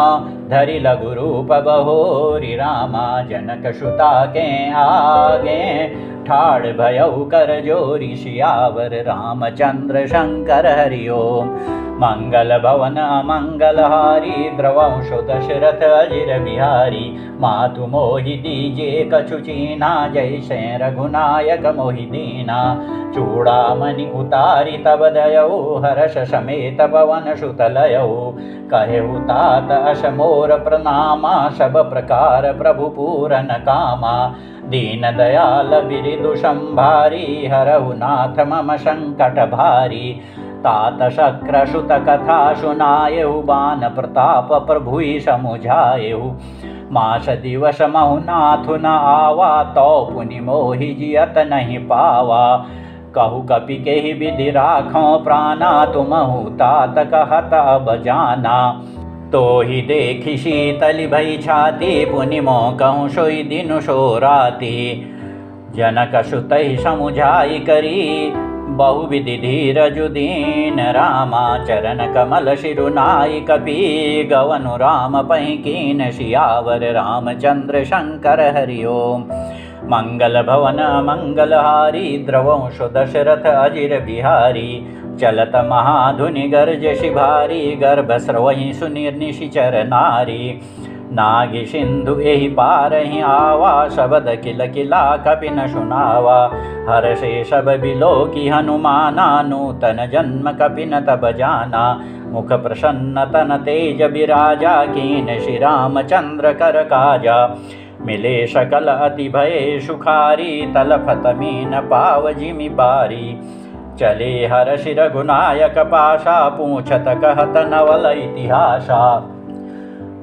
[SPEAKER 1] धरि लघु रूप बहोरी रामा। जनक सुता के आगे ठाड़ भयउ कर जोरी सियावर। रामचंद्र शंकर हरि ओम। मंगल भवन अमंगल हारी द्रवंशो दशरथ अजिर बिहारी। मातु मोहि दीजे कछु चीना जैसे रघुनायक मोहि दीना। चूड़ामणि उतारी तब दयौ हर्ष समेत पवन सुत लयौ। कहेउ तात अस मोर प्रणामा सब प्रकार प्रभु पूरन कामा। दीन दयाल बिरिदु संभारी हरहु नाथ मम संकट भारी। तात शक्र सुत कथा सुनायहु बान प्रताप प्रभुई समुझायहु। मास दिवस महु नाथु न आवा तो पुनि मोहि जियत नहीं पावा। कहु कपि केहि विधि राखो प्राणा तुमहु तात कहत अब जाना। तो ही देखी शीतलि भई छाती पुनि मोह कहूँ सोई दिन सो राती। जनक सुतहि समुझाई करी बहुविधि धीरजु दीन रामा। चरण कमल शिरुनाई कपि गवनु राम पहि कीन सियावर। रामचंद्र शंकर हरि ओम। मंगल भवन मंगल हारी द्रवंशो दशरथ अजिर बिहारी। चलत महाधुनि गर्ज शिभारी गर्भ स्रवहि सुनिर्निशिचर नारी। नागी सिंधु एहि पारहि आवा शबद किल किला कपि न सुनावा। हर्षे सब बिलोकी हनुमाना नूतन जन्म कपि न तब जाना। मुख प्रसन्न तन तेज बिराजा कीन श्री रामचंद्र कर काजा। मिले सकल अति भये सुखारी तलफत मीन पाव जिमि बारी। चले हर्षि रघुनायक पाशा पूछत कहत नवल इतिहासा।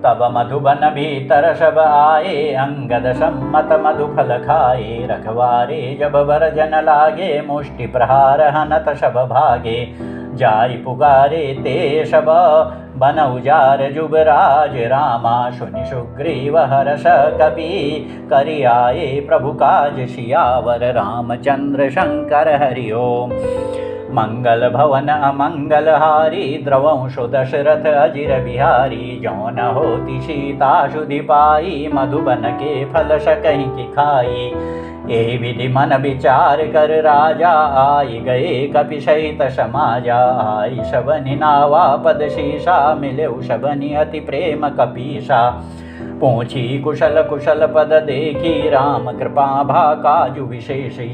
[SPEAKER 1] तब मधुबन भीतर सब आए अंगद सम्मत मधुफल खाए। रखवारे जब बरजन लागे मुष्टि प्रहार हनत सब भागे। जाई पुकारे ते सब बन उजार जुबराज रामा। सुनि सुग्रीव हर्ष कपि करि आए प्रभु काज सियावर। रामचंद्र शंकर हरि ओम। मंगल भवन अमंगल हारी द्रवंशो दशरथ अजिर बिहारी। जौन होती सीता सुधि पाई मधुबन के फल सकहि की खाई। एहि विधि मन विचार कर राजा आई गए कपि सहित समाजा। आई शबनि नावा पद शीशा मिलेउ शबनि अति प्रेम कपीसा। पूछी कुशल कुशल पद देखी राम कृपा भा काजु विशेषी।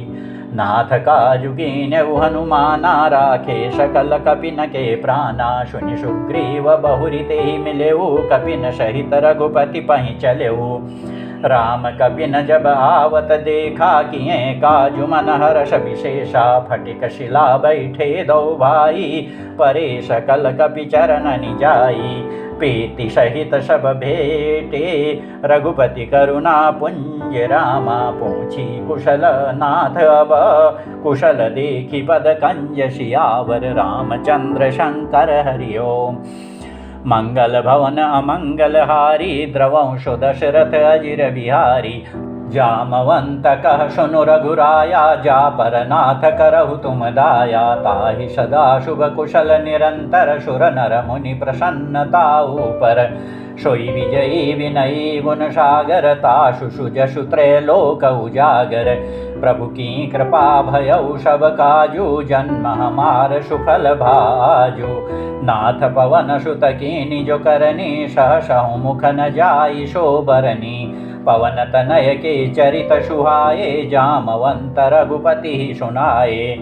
[SPEAKER 1] नाथ काजु कीन्यउ हनुमाना राखे सकल कपिन के प्राणा। सुनि सुग्रीव बहुरि तेहि मिलेउ कपिन सहित रघुपति पहि चलेउ। राम कपिन जब आवत देखा किए काजु मन हर्ष विशेषा। फटिक शिला बैठे दो भाई परे सकल कपि चरण निजाई। प्रीति सहित सब भेटे रघुपति करुणा पुंज रामा। पूछी कुशल नाथ अब कुशल देखी पद कंज सियावर। रामचंद्र शंकर हरि ओम। मंगल भवन अमंगल हारी द्रवंशो दशरथ अजिर बिहारी। जामवंत कह सुनु रघुराया, जा पर नाथ करहु तुम दाया। ताहि सदा शुभ कुशल निरंतर, सुर नर मुनि प्रसन्नताऊ पर। सोई विजयी विनयी गुण सागर, तासु सुजसु त्रैलोक उजागर। प्रभु की कृपा भयउ सब काजू, जन्म हमार सुफल भाजू। नाथ पवन सुत कीनि जो करनी, सहसहु मुख न जाई शोभरनी। पवन तनय के चरित सुहाए, जामवंत रघुपति सुनाए।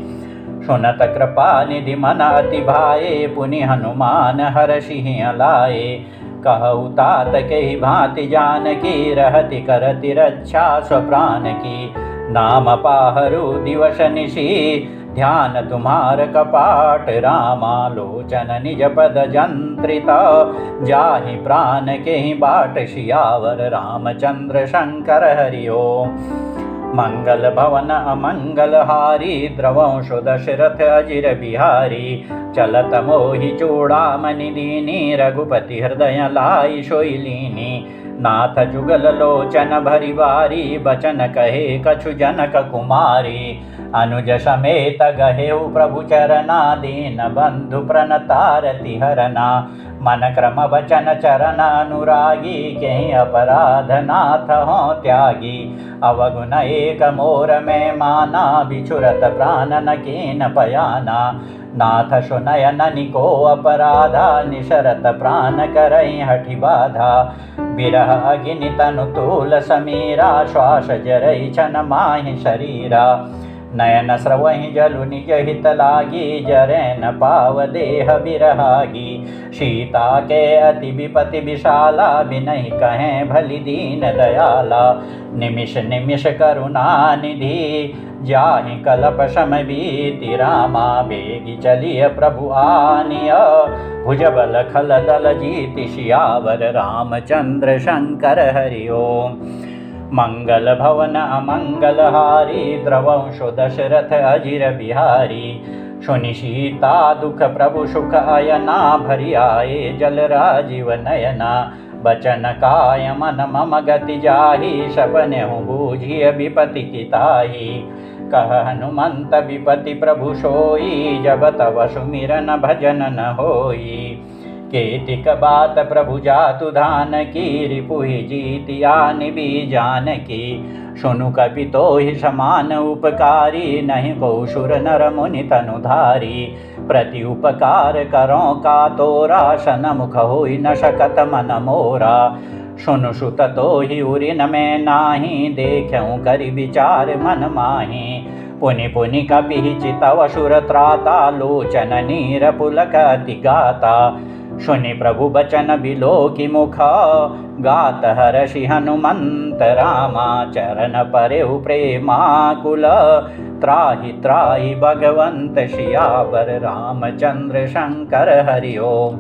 [SPEAKER 1] सुनत कृपा निधि मन अति भाए, पुनि हनुमान हरषि लाए। कहु तात के भांति जानकी, रहति करति रक्षा स्वप्राण की। नाम पाहरु दिवस निशि, ध्यान तुम्हार कपाट रामा। लोचन निज पद जंत्रित, जाहि प्राण के बाट सियावर। रामचंद्र शंकर हरि ओम। मंगल भवन अमंगल हारी, द्रवंशु दशरथ अजिर बिहारी। चलत मोहि चूड़ामणि दीनी, रघुपति हृदय लाई सोई लीनी। नाथ जुगल लोचन भरि बारी, बचन कहे कछु जनक कुमारी। अनुज समेत गहेउ प्रभु चरना, दीन बंधु प्रणतारति हरना। मन क्रम वचन चरण अनुरागी, के अपराध नाथ हो त्यागी। अवगुण एक मोर में माना, बिछुरत प्राण न कीन पयाना। नाथ सुनय ननिको अपराधा, निशरत प्राण करई हठि बाधा। बिरह अग्नि तनु तूल समीरा, श्वास जरई छन माहि शरीरा। नयन स्रवहि जलु निज हित लागी, जरे न पाव देह बिरहागी। सीता के अति विपति विशाला, बिनहि कहें भली दीन दयाला। निमिष निमिष करुणा निधि, जाहि कलप समय बीति रामा। बेगी चलिय प्रभु आनिय, भुजबल खल दल जीति सियावर। रामचंद्र शंकर हरि ओम। मंगल भवन अमंगल हारी, द्रवंशु दशरथ अजिर बिहारी। सुनि सीता दुख प्रभु सुख अयना, भरि आए जल राजीव नयना। बचन काय मन मम गति जाहि, सपनेहु बूझिय विपति किताहि। कह हनुमंत विपति प्रभु सोई, जब तव सुमिरन भजन न होई। केतिक बात प्रभु जातु धान की, रिपुहि जीतिया निबी जानकी। सुनु कपि तोहि समान उपकारी, नहीं को सुर नर मुनि तनुधारी। प्रति उपकार करो का तोरा, सनमुख होई न सकत मन मोरा। सुनु सुत तोहि उरिन में नाही, देखऊँ करि विचार मन माही। पुनि पुनि कपि चितव सुर त्राता, लोचन नीर पुलक अति गाता। सुनि प्रभु बचन बिलोकि मुखा, गात हरषि हनुमंत रामा। चरण परेउ प्रेमाकुल, त्राहि त्राहि भगवंत सियावर। रामचंद्र शंकर हरि ओम।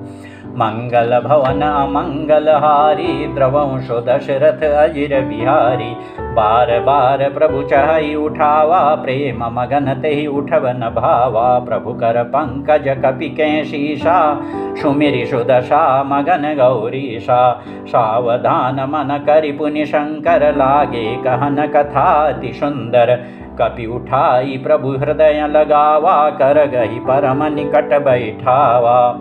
[SPEAKER 1] मंगल भवन अमंगल हारी, द्रवंशु दशरथ अजिर बिहारी। बार बार प्रभु चहई उठावा, प्रेम मगन तेहि उठवन भावा। प्रभु कर पंकज कपि के शीशा, सुमिरि सुदशा मगन गौरीशा। सावधान मन करि पुनि शंकर, लागे कहन कथा अति सुंदर। कपि उठाई प्रभु हृदय लगावा, कर गही परम निकट बैठावा।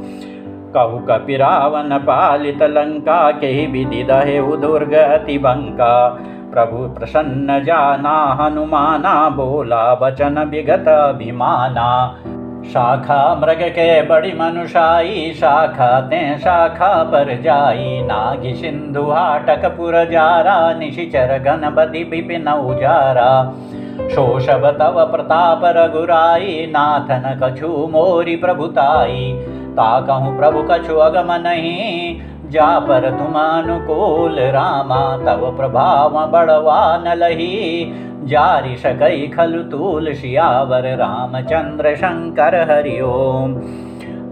[SPEAKER 1] कहु कपि रावण पालित लंका, केहि विधि दहेउ दुर्ग अति बंका। प्रभु प्रसन्न जाना हनुमाना, बोला वचन विगत अभिमाना। शाखा मृग के बड़ी मनुषाई, शाखा ते शाखा पर जाई। नागि सिंधु हाटक पुर जारा, निशिचर गण बदि विपिन उजारा। शोषब तव प्रताप रघुराई, नाथन कछु मोरी प्रभुताई। ताकहु प्रभु कछु अगम नहीं, जा पर तुम अनुकूल रामा। तव प्रभाव बड़वा न लही, जारि सकई खलु तूल सियावर। रामचंद्र शंकर हरि ओम।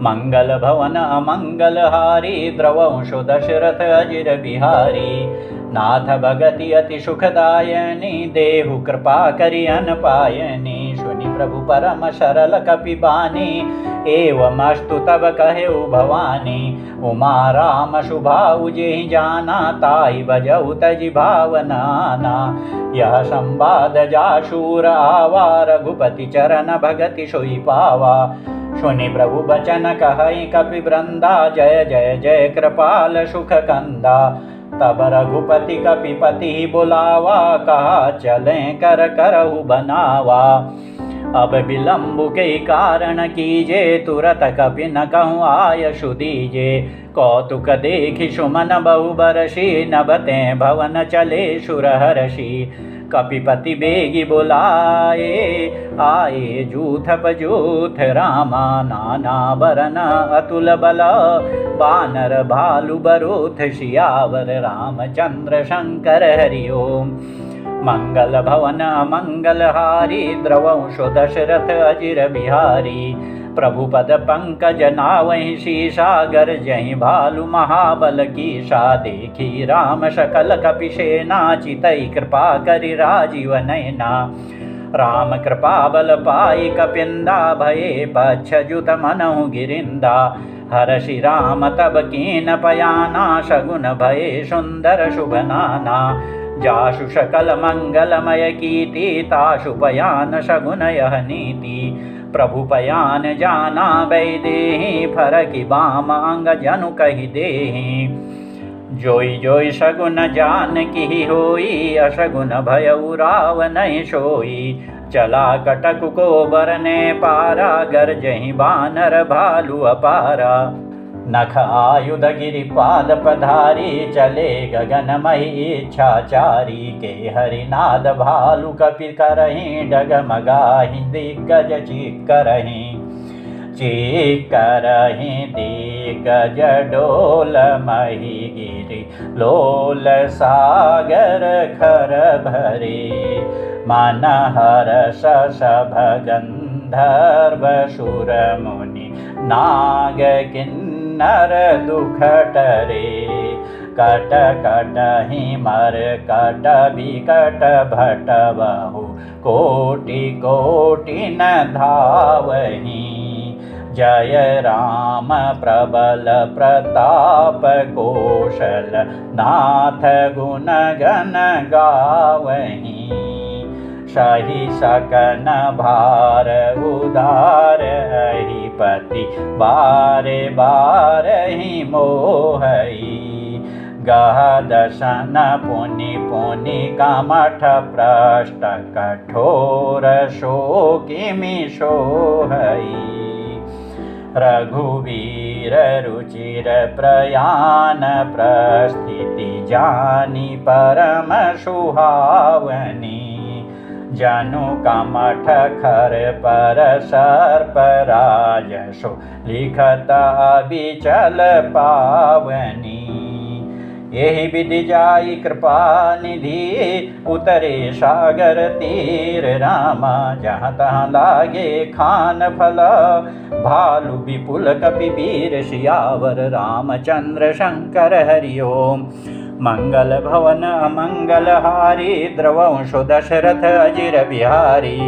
[SPEAKER 1] मंगल भवन अमंगल हारी, द्रवंशु दशरथ अजिर बिहारी। नाथ भगति अति सुखदायनी, देहु कृपा करि अन पायनी। सुनि प्रभु परम सरल कपि बानी, एवमस्तु तब कहेउ भवानी, उमा राम शुभाउ जेहि जाना, ताई बजऊ तजि भावनाना। यह संवाद जाशूर आवा, रघुपति चरण भगति सोई पावा। सुनि प्रभु बचन कहई कपि वृंदा, जय जय जय कृपाल सुख कंदा। तब रघुपति कपिपति बुलावा, कहा चले कर करहु बनावा। अब विलम्ब के कारण कीजे, तुरत कपि न कहूँ आयशु दीजे। कौतुक देखि सुमन बहु बरसी, नभते भवन चले सुरहर्षि। कपिपति बेगी बुलाए, आए जूथ बजूथ रामा। नाना बरन अतुल बल, बानर भालु बरूथ। सियावर रामचंद्र शंकर हरि ओम। मंगल भवन मंगल हारी, द्रवंशो दशरथ अजिर बिहारी। प्रभु पद पंकज नावहि शीशा, गर्जहि भालु महाबल कीशा। देखी राम सकल कपिसेना, चितई कृपा करि राजीव नयना। राम कृपा बल पाई कपिंदा, भये पच्छजुत मनहु गिरिंदा। हर्षि राम तब कीन पयाना, शगुन भये सुंदर शुभ नाना। जाशु सकल मंगलमय कीर्ति, ताशु पयान शगुन यह नीति। प्रभु पयान जाना वैदेही, फरकि बाम अंग जनु कहि देहि। जोई जोई शगुन जान की होई, अशगुन भयउ रावण सोई। चला कटक को बरने पारा, गरजहि बानर भालु अपारा। नख आयुध गिरिपाद पधारी, चले गगनमयी इच्छाचारी। के हरिनाद भालु कपि करहीं, डगमगाहि दिग्गज चीक करहीं। चीक करहीं दिग्गज डोल मही गिरि, लोल सागर खर भरे। मन हर्ष सभ गंधर्व सुर मुनि, नाग किन्नर दुख टरे। कट कटहि मर कट बिकट भट बहु, कोटि कोटि न धावहि। जय राम प्रबल प्रताप, कौशल नाथ गुण गण गावहि। सही सकन भार उदार, पति बारे बारहि मोहई। गह दशन पुनि पुनि कमठ, प्रष्ट कठोर शोकिमि सोहई। रघुवीर रुचिर प्रयाण, प्रस्थिति जानी परम सुहावनी। जनु कमठ खर पर सर्प, राजसो लिखत बिचल पावनी। यही विधि जाई कृपा निधि, उतरे सागर तीर रामा। जहाँ तहाँ लागे खान फल, भालु विपुल कपि वीर। सियावर रामचंद्र शंकर हरि ओम। मंगल भवन अमंगल हारी, द्रवंशो दशरथ अजिर बिहारी।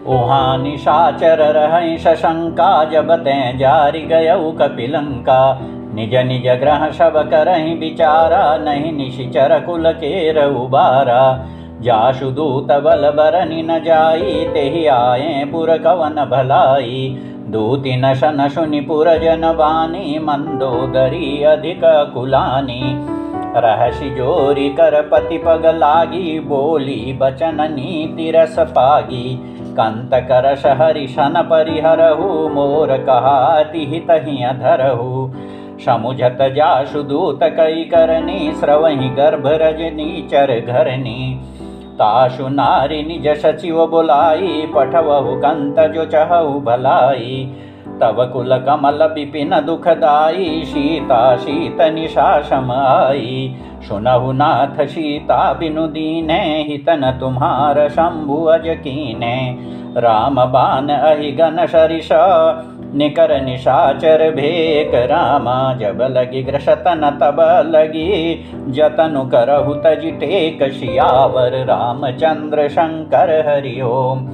[SPEAKER 1] उहाँ निशाचर रहै शशंका, जब तें जारि गयउ कपिलंका। निज निज ग्रह सब करहि विचारा, नहीं निशिचर कुल केर उबारा। जाशु दूत बल बरनि न जाई, तेहि आए पुर कवन भलाई। दूति नशन सुनि पुर जन बानी, मंदोदरी अधिक कुलानी। रहसि जोरी कर पति पग लागी, बोली बचन नीति रस पागी। कंत करश हरिशन परिहरहु, मोर कहाति हित हिय धरहु। समुझत जाशु दूत कई करनी, स्रवहि गर्भ रजनी चर घरनी। ताशु नारी निज सचिव बुलाई, पठवहु कंत जो चहु भलाई। तव कुल कमल विपिन दुखदाई, सीता शीत निशा सम आई। सुनहु नाथ सीता बिनु दीने, हितन तुम्हार शंभु अज कीने। राम बान अहि गन सरिस, निकर निशाचर भेक रामा। जब लगी ग्रसतन तब लगी, जतनु करहु तजि टेक। सियावर रामचंद्र शंकर हरि ओम।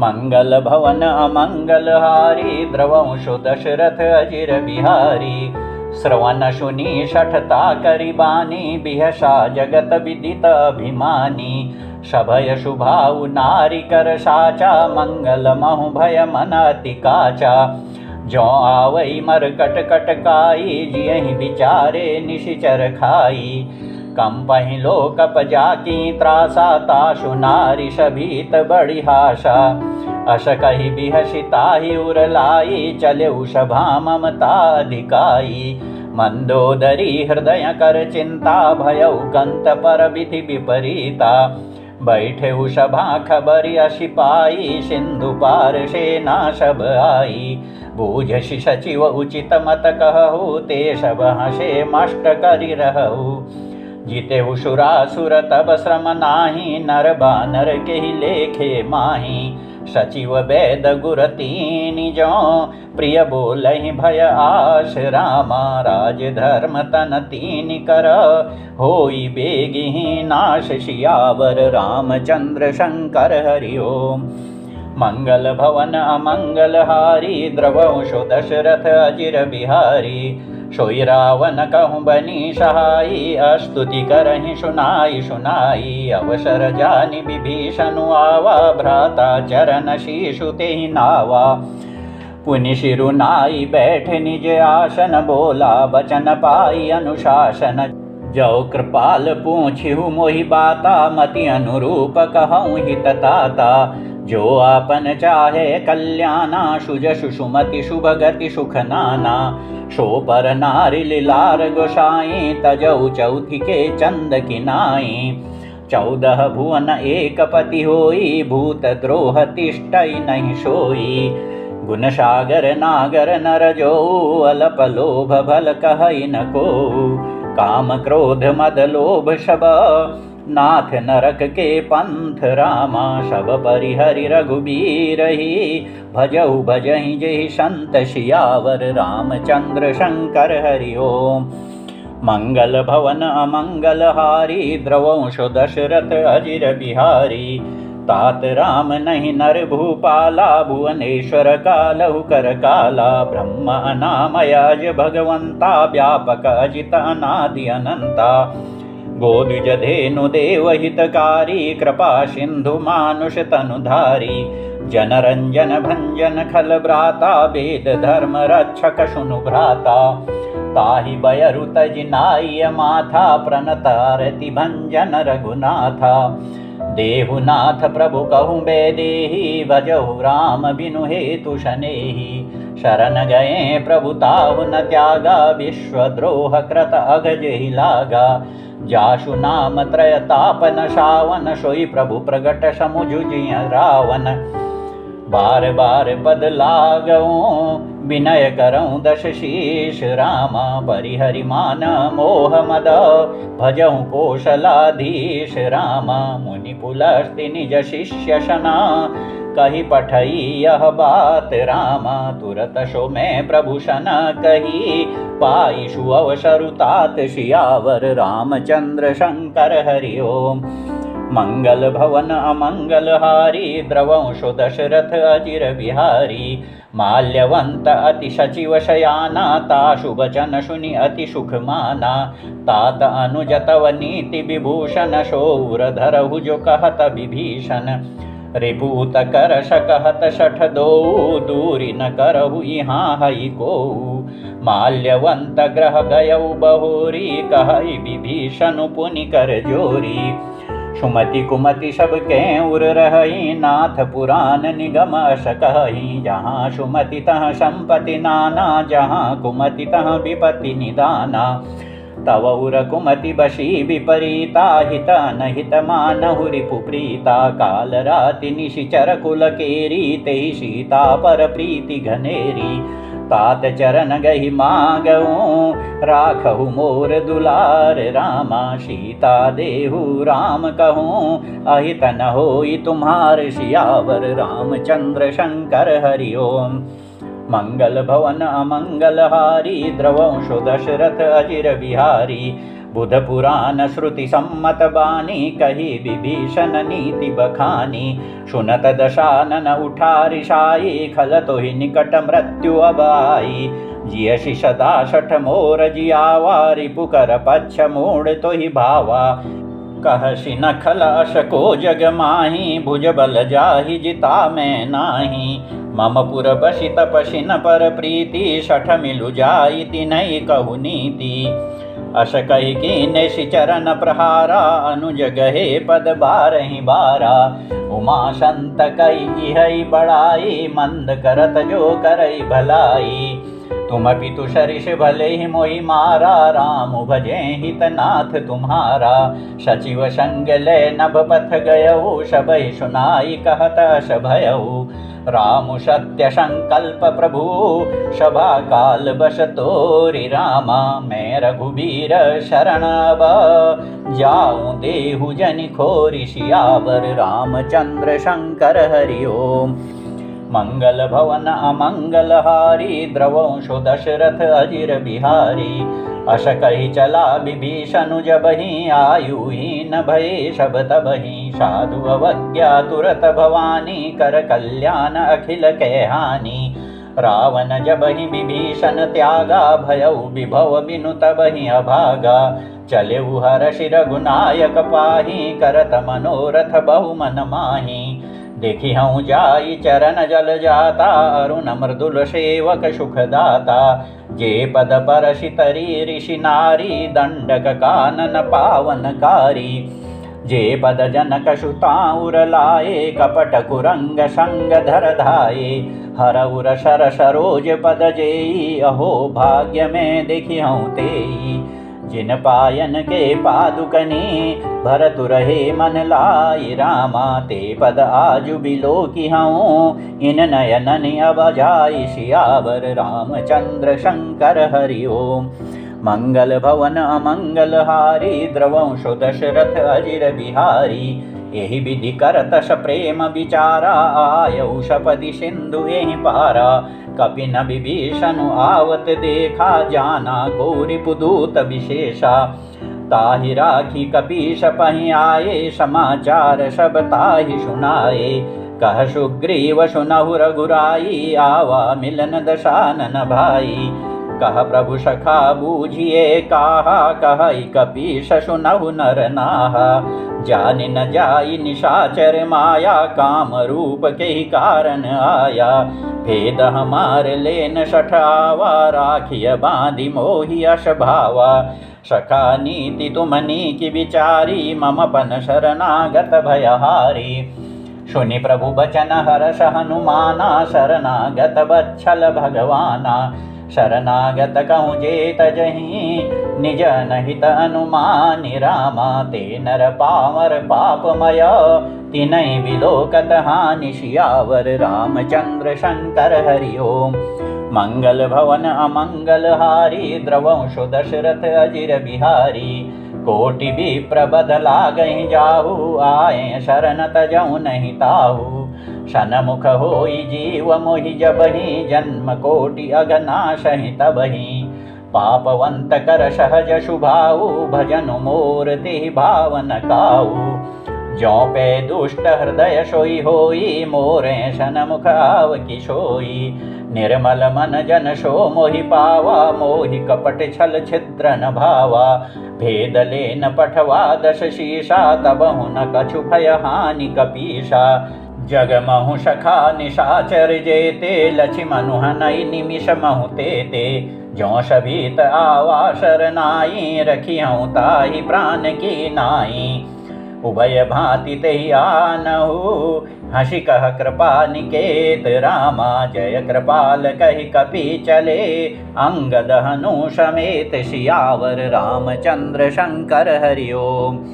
[SPEAKER 1] मंगल भवन अमंगलहारी द्रवंशो दशरथ अजिर बिहारी। श्रवण सुनी शठता करि बानी बिहसा जगत विदित अभिमानी। सभय शुभाउ नारी कर साचा मंगल महु भय मन अति काचा। जो आवई मरकट कटकाई जियहि विचारे निशिचर खाई। कंपहि लोकप जाकी त्रासा ताशु नारी शबीत बड़ी हाशा। अश कहि बिहसिताहि उरलाई चले सभा ममता अधिकाई। मंदोदरी हृदय कर चिंता भयउ कंत पर विधि विपरीता। बैठे सभा खबरि असिपाई सिंधु पार सेना सब आई। बूझसि सचिव उचित मत कहु ते सब हसे मष्ट करि रहु। जीते सुरासुर तब श्रम नाही नर बानर केहि लेखे माही। सचिव वेद गुर तीनि जो प्रिय बोलहि भय आश रामा। राज धर्म तन तीनि कर होई बेगिहि नाश सियावर रामचंद्र शंकर हरि ओम। मंगल भवन अमंगलहारी द्रवंशो दशरथ अजिर बिहारी। सोई रावण कहूँ बनी सहाई स्तुति करहि सुनाई सुनाई। अवसर जानि विभीषण आवा भ्राता चरण शीशु तेहि नावा। पुनि सिरु नाई बैठ निज आसन बोला बचन पाई अनुशासन। जो कृपाल पूछिहु मोहि बाता मति अनुरूप कहूँ हित ताता। जो आपन चाहे कल्याणा सुज सुषुमति शुभ गति सुख नाना। सो पर नारी लीलार गोसाई तजौ चौथि के चंद किनाई। 14 भुवन एक पति होई भूत द्रोह तिष्ठई नहीं सोई। गुण सागर नागर नर जो अल्प लोभ भल कहई न को। काम क्रोध मद लोभ सब नाथ नरक के पंथ रामा। सब परिहरि रघुबीर ही भजहु भजहि जेहि संत सियावर रामचंद्र शंकर हरि ओम। मंगल भवन अमंगलहारी द्रवंशो दशरथ अजिर बिहारी। तात राम नहीं नर भूपाला भुवनेश्वर कालहु कर काला। ब्रह्म अनामयाज भगवंता व्यापक अजित अनादि अनंता। गोद्विज धेनु देव हितकारी कृपा सिंधु मानुष तनुधारी। जनरंजन भंजन खल भ्राता वेद धर्म रक्षक सुनु भ्राता। ताहि बयरु तजि नाय माथा प्रणत आरति भंजन रघुनाथा। देहुनाथ प्रभु कहूँ बेदेहि भजहु राम बिनु हेतु शनेहि। शरण गए प्रभु ताहु न त्यागा विश्वद्रोह कृत अगजेहि लागा। जासु नाम त्रय तापन सावन सोई प्रभु प्रगट समुझुजिय रावण। बार बार पद लागऊं विनय करऊं दश शीश रामा। परिहरि मान मोह मद भजऊं कौशलाधीश रामा। मुनि पुलस्ति निज शिष्य सना कही पठई यह बात रामा। तुरत सो मैं प्रभु सन कही पाई सु अवसरु तात सियावर रामचंद्र शंकर हरि ओम। मंगल भवन अमंगलहारी द्रवंशो दशरथ अजिर बिहारी। माल्यवंत अति सचिव शयाना ताशु वचन सुनि अति सुख माना। तात अनुज तव नीति विभूषण शौर धरहु जो कहत विभीषण। रिपूत कर सकहत शठ दो दूरी न करहु यहाँ हई को। माल्यवंत ग्रह गयउ बहोरी कहई विभीषण पुनि कर जोरी। सुमति कुमति सब के उर रही नाथ पुराण निगम अस कही। जहाँ सुमति तहाँ संपत्ति नाना जहाँ कुमति तहाँ विपत्ति निदाना। तव उर कुमति बसी विपरीता हित अनहित मानहु रिपु प्रीता। काल राति निशिचर कुल केरी तेहि सीता पर प्रीति घनेरी। तात चरण गहि मागऊं राखहु मोर दुलार रामा। सीता देहु राम कहूँ अहित न होई तुम्हार सियावर रामचंद्र शंकर हरि ओम। मंगल भवन अमंगलहारी द्रवंशो दशरथ अजिर बिहारी। बुध पुराण श्रुति सम्मत बानी कही विभीषण नीति बखानी। सुनत दशानन उठा रिसाई खल तो ही निकट मृत्यु अबाई। जियसि सदा सठ मोर जियावा रिपुकर पक्ष मोड़ तो ही भावा। कहसि नखल अशको जग माही भुज बल जाहि जिता मैं नाही। मम पुर बसि तपसिन पर प्रीति सठ मिलु जाई तिन्हि कहु नीति। अस कहि कीन्हे चरण प्रहारा अनुज गहे पद बारहि बारा। उमा संत कहि इहै बड़ाई मंद करत जो करई भलाई। तुम पितु सरिष भले ही मोहि मारा राम भजे हितनाथ तुम्हारा। सचिव संग ले नभ पथ गयऊ सबहि सुनाई कहत अस भयऊ। राम सत्य संकल्प प्रभु सभा काल बस तोरि रामा। मैं रघुबीर शरण अब जाऊं देहु जनि खोरि सियावर। रामचंद्र शंकर हरि ओम। मंगल भवन अमंगल हारी द्रवंशो दशरथ अजिर बिहारी। अस कहि चला विभीषण जबहि आयुहीन भये सब तबहि। साधु अवज्ञा तुरत भवानी कर कल्याण अखिल के हानि। रावण जबहि विभीषण त्यागा भयउ विभव बिनु तबहि अभागा। चलेउ हर्षि रघुनायक पाहि करत मनोरथ बहु मन माहि। देखी हूँ जाई चरण जल जाता अरुण मृदुल सेवक सुखदाता। जे पद परसि तरी ऋषि नारी दंडक कानन पावनकारी। जे पद जनक सुताउर लाए कपट कुरंग संग धर धाये। हरउर सर सरोज पद जेई अहो भाग्य में देखी हूँ तेई। जिन पायन के पादुकनी भरतु रहे मन लाई रामा। ते पद आजु बिलोकी हूँ इन नयनन अब जाई सियावर। रामचंद्र शंकर हरि ओम। मंगल भवन अमंगल हारी द्रवंशो दशरथ अजिर बिहारी। यही विधि करत स प्रेम विचारा आयौ सपदि सिंधु एहि पारा। कपिन विभीषण आवत देखा जाना गौरी पुदूत विशेषा। ताहि राखी कपीश पहि आए समाचार सब ताहि सुनाए। कह सुग्रीव सुनहु रघुराई आवा मिलन दशानन भाई। कह प्रभु सखा बूझिए काहा कहि कपीश सुनहु नर नाहा। जानि न जाई निशाचर माया काम रूप के ही कारण आया। भेद हमार लेन सठावा राखिय बांधि मोहि अस भावा। सखा नीति तुमनी की विचारी मम पन शरणागत भयहारी। सुनि प्रभु बचन हर्ष हनुमाना शरणागत बच्छल भगवाना। शरणागत कहूँ जेत जहीं निज नहित अनुमानि रामा। ते नर पामर पापमय तिनहि बिलोकत हानि सियावर। रामचंद्र शंकर हरि ओम। मंगल भवन अमंगल हारी द्रवंशो दशरथ अजिर बिहारी। कोटि विप्र बदला गहि जाहु आए शरण तजऊ नहीं ताहु। सनमुख होई जीव मोहि जबहि जन्म कोटि अघनाशहि तबहि। पापवंत कर सहज शुभाऊ भजन मोर तिहि भावन काऊ। ज्यों पे दुष्ट हृदय सोई होई मोरे सनमुख आव की सोई। निर्मल मन जन सो मोहि पावा मोहि कपट छल छिद्र न भावा। भेद लेन पठवा दश शीशा तबहु न कछु भय हानि कपीशा। जग महु सखा निशाचर जेते लक्ष्मण हनई निमिष महु तेते। ज्यों सभीत आवा शरनाई रखी हूँ ताहि प्राण की नाई। उभय भांति तेहि आनहु हंसी कह कृपा निकेत रामा। जय कृपाल कहि कपि चले अंगद हनु समेत सियावर। रामचंद्र शंकर हरि ओम।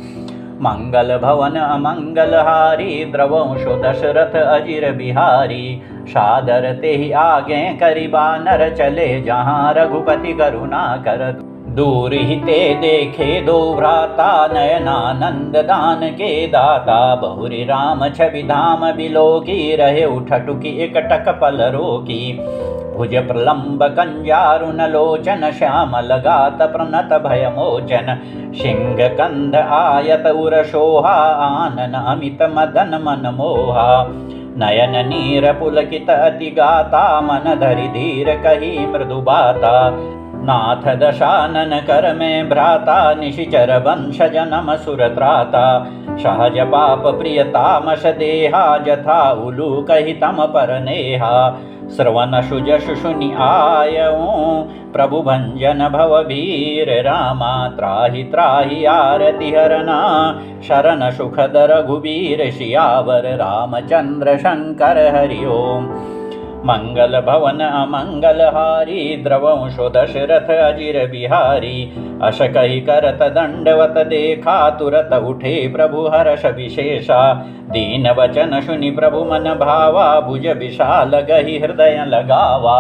[SPEAKER 1] मंगल भवन अमंगल हारी द्रवंशो दशरथ अजिर बिहारी। सादर तेहि आगे करि बानर चले जहाँ रघुपति करुणा करत। दूर ही ते देखे दो भ्राता नयनानंद दान के दाता। बहुरी राम छवि धाम बिलोकी रहे उठटुकी एक टक पल रोकी। भुज प्रलम्ब कंजारुन लोचन श्यामल गात प्रणत भयमोचन सिंह कंध आयत उरशोहा आनन अमित मदन मन मोहा नयन नीर पुलकित अति गाता मन धरि धीर कही मृदु बाता नाथ दशानन कर में भ्राता निशिचर वंश जनम सुरत्राता सहज पाप प्रियतामश देहा जथा उलू कही तम पर नेहा श्रवण सुजश सुनि आयऊं प्रभु भंजन भववीर रामा त्राहि त्राहि आरति हरना शरण सुखद रघुबीर सियावर रामचंद्र शंकर हरि ओम मंगल भवन अमंगल हारी द्रवंशो दशरथ अजिर बिहारी अश कही करत दंडवत देखा तुरत उठे प्रभु हर्ष विशेषा दीन वचन सुनि प्रभु मन भावा भुज विशाल गही हृदय लगावा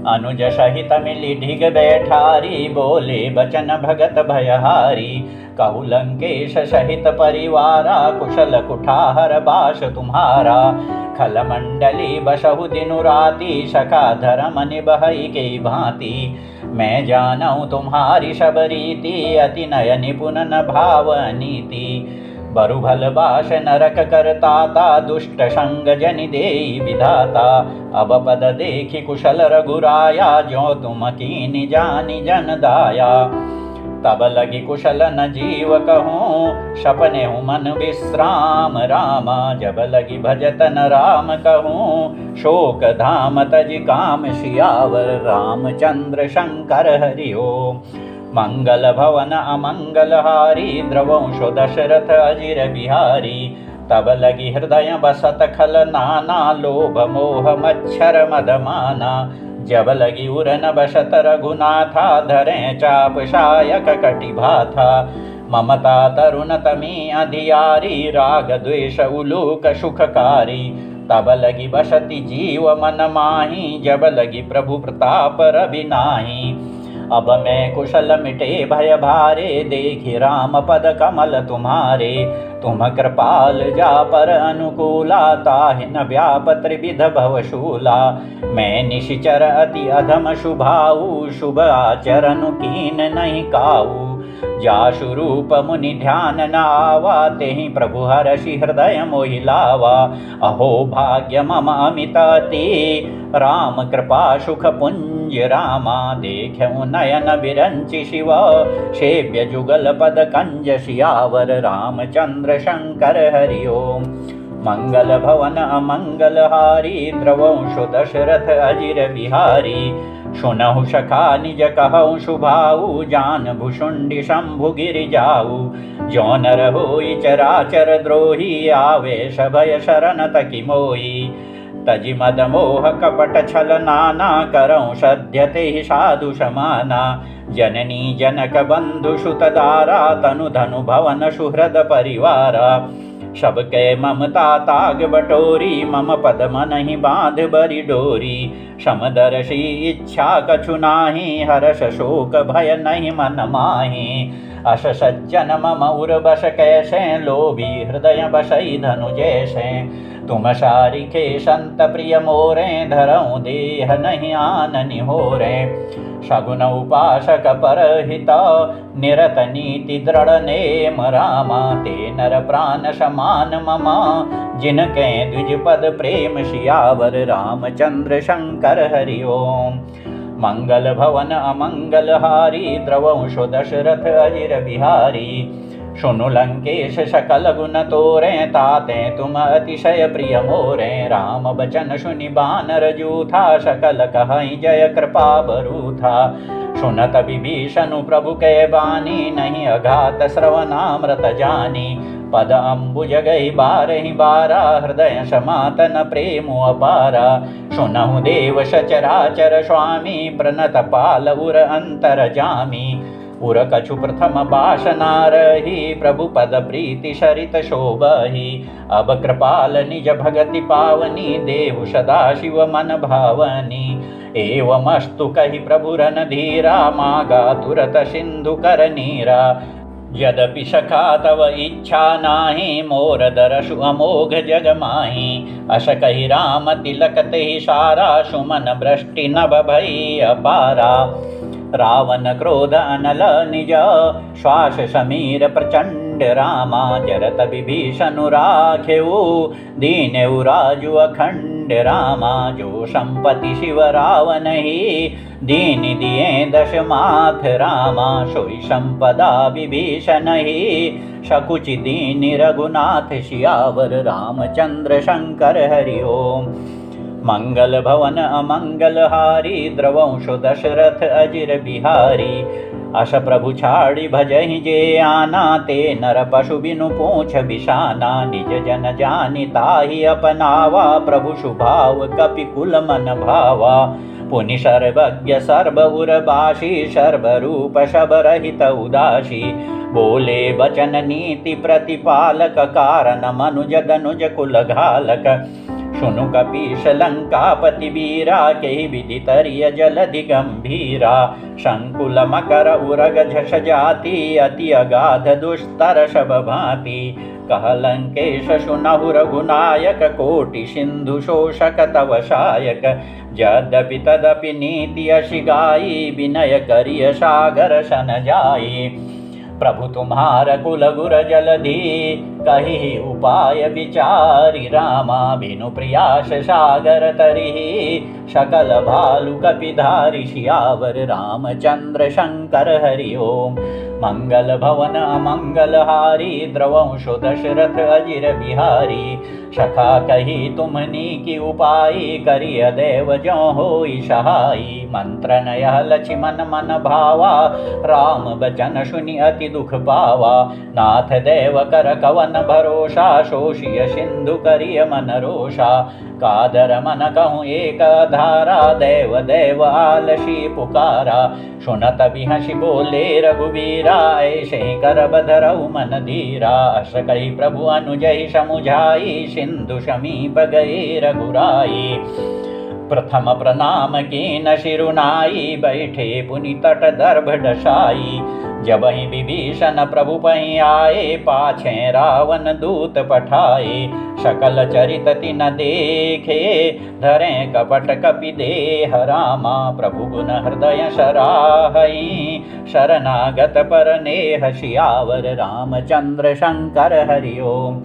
[SPEAKER 1] अनुज सहित मिली ढिग बैठारी बोले बचन भगत भयहारी कहु लंकेश सहित परिवारा कुशल कुठार बास तुम्हारा खल मंडली बसहु दिनु राति सखा धर्म निबहई के भांति मैं जानऊँ तुम्हारी सब रीति अति नय निपुण न भाव नीति बरु भल बास नरक करताता दुष्ट संग जनि देई विधाता अब पद देखि कुशल रघुराया जो तुम कीनि जानि जन दाया तब लगी कुशल न जीव कहूँ सपने हूँ मन विश्राम रामा जब लगी भजत न राम कहूँ शोक धाम तज काम सियावर रामचंद्र शंकर हरि ओम मंगल भवन अमंगल हारी द्रवंशो दशरथ अजिर बिहारी तब लगी हृदय बसत खल नाना लोभ मोह मच्छर मदमाना जब लगी उरन बसत रघुनाथा धरे चाप शायक कटिभाथा ममता तरुण तमी अधियारी राग द्वेष उलूक सुखकारी तब लगी बसती जीव मन माही जब लगी प्रभु प्रताप रवि नाही अब मैं कुशल मिटे भय भारे देखि राम पद कमल तुम्हारे तुम कृपाल जा पर अनुकूला ताहि न व्याप त्रिविध भवशूला मैं निशिचर अति अधम शुभाऊ शुभ आचरण कीन नहीं काऊ जासु रूप मुनि ध्यान न आवा तेहि प्रभु हर्षि हृदय मोहि लावा अहो भाग्य मम अमितति राम कृपा सुख पुंज रामा देखऊँ नयन बिरंचि शिव सेव्य जुगल पद कंज सियावर रामचंद्र शंकर हरि ओम मंगल भवन अमंगल हारी द्रवंशो दशरथ अजिर बिहारी सुनहु सखा निज कहु शुभाऊ जान भुषुंडि शंभु गिरि जाऊ जो नर होई चराचर द्रोही आवेश भय शरण तकि मोई तजि मद मोह कपट छल नाना करऊँ सध्यते ही साधु समाना जननी जनक बंधु सुत दारा तनु धनु भवन सुहृद परिवारा सबके ममता ताग बटोरी मम पद मन ही बांध बरी डोरी समदर्शी इच्छा कछु नाही हर्ष शोक भय नहीं मन माही अस सज्जन मम उर बस कैसे लोभी हृदय बसई धनु जैसे तुम सारिखे संत प्रिय मोरे धरऊँ देह नहीं आननि होरे सगुन उपासक परहित निरत नीति दृढ़ नेम रामा ते नर प्राण समान मम जिनके द्विज पद प्रेम सियावर रामचंद्र शंकर हरि ओम मंगल भवन अमंगल हारी द्रवंशो दशरथ अजिर बिहारी सुनु लंकेश सकल गुण तोरे ताते तुम अतिशय प्रिय मोरे राम बचन सुनि बानर जूथा सकल कहई जय कृपा बरूथा सुनत विभीषणु प्रभु के बानी नहीं अघात श्रवणामृत जानी पद अम्बुज गई बारहि बारा हृदय समातन प्रेम अपारा सुनहु देव सचराचर स्वामी प्रणत पाल उर अंतर जामी उर कछु प्रथम बासना रही प्रभु पद प्रीति सरित शोभहि अब कृपाल निज भगति पावनी देहु सदा शिव मन भावनी एवमस्तु कहि प्रभु रन धीरा मागा तुरत सिंधु कर नीरा यद्यपि सखा तव इच्छा नाही, मोर दरसु अमोघ जग माही। अस कहि राम तिलक तेहि सारा, सुमन वृष्टि नभ भई अपारा। रावण क्रोध अनल निज, श्वास समीर प्रचंड रामा। जरत विभीषणु राखेऊ, दीनेउ राजु अखंड रामा। जो संपति शिव रावण ही, दीन दिए दश माथ रामा। सोई संपदा विभीषण ही, सकुचि दीन रघुनाथ। सियावर रामचंद्र शंकर हरि ओम। मंगल भवन अमंगल हारी, द्रवंशो दशरथ अजिर बिहारी। अस प्रभु छाड़ी भजहि जे आना, ते नर पशु बिनु पूछ बिसाना। निज जन जानि ताहि अपनावा, प्रभु सुभाव कपिकुल मन भावा। पुनि सर्वज्ञ सर्व उर्वासी, सर्वरूप शबरहित उदासी। बोले बचन नीति प्रतिपालक, कारण मनुज दनुज कुल घालक। सुनु कपीश लंकापति वीरा, केहि विधि तरिय जलधि गंभीरा। संकुल मकर उरग झष जाति, अति अगाध दुस्तर शब भांति। कह लंकेश सुनहु रघुनायक, कोटि सिंधु शोषक तव शायक। यद्यपि तदपि नीति असि गाई, विनय करिय सागर सन जाई। प्रभु तुम्हार कुल गुर जलधि, कहि उपाय विचारि रामा। बिनु प्रयास सागर तरिहि, सकल भालु कपिधारि। सियावर रामचंद्र शंकर हरि ओम। मंगल भवन अमंगल हारी, द्रवंशो दशरथ अजिर बिहारी। सखा कही तुम्हनी की उपाई, करिय देव जो होई सहाई। मंत्र नय लक्ष्मण मन भावा, राम बचन सुनि अति दुख पावा। नाथ देव कर कवन भरोसा, शोषिय सिंधु करिय मन रोषा। कादर मन कहूँ एक धारा, देव देव आलसी पुकारा। सुनत बिहसि बोले रघुवीरा, ऐसे कर बधरऊ मन धीरा। अस कहि प्रभु अनुजहि समुझाई, सिंधु समीप गए रघुराई। प्रथम प्रणाम कीन शिरुनाई, बैठे पुनि तट दर्भ डसाई। जब ही विभीषण प्रभु पहि आए, पाछे रावण दूत पठाए। सकल चरित तिन देखे, धरे कपट कपि देह रामा। प्रभु गुण हृदय सराहई, शरणागत पर नेह। सियावर रामचंद्र शंकर हरि ओम।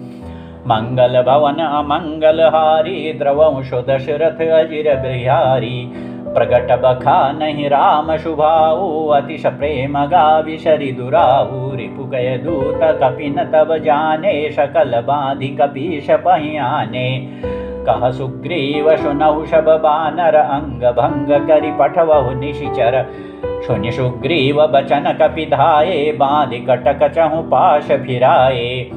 [SPEAKER 1] मंगल भवन अमंगल हारी, द्रवंशो दशरथ अजिर बिहारी। प्रगट बखा नहीं राम शुभाऊ, अतिश प्रेम गावि शरि दुराऊ। रिपु गय दूत कपिन तब जाने, सकल बाधि कपीश पहि आने। कह सुग्रीव सुनहु शब बानर, अंग भंग करि पठवहु निशिचर। सुनि सुग्रीव बचन कपिधाये, बाधि कटक चहु पाश फिराए।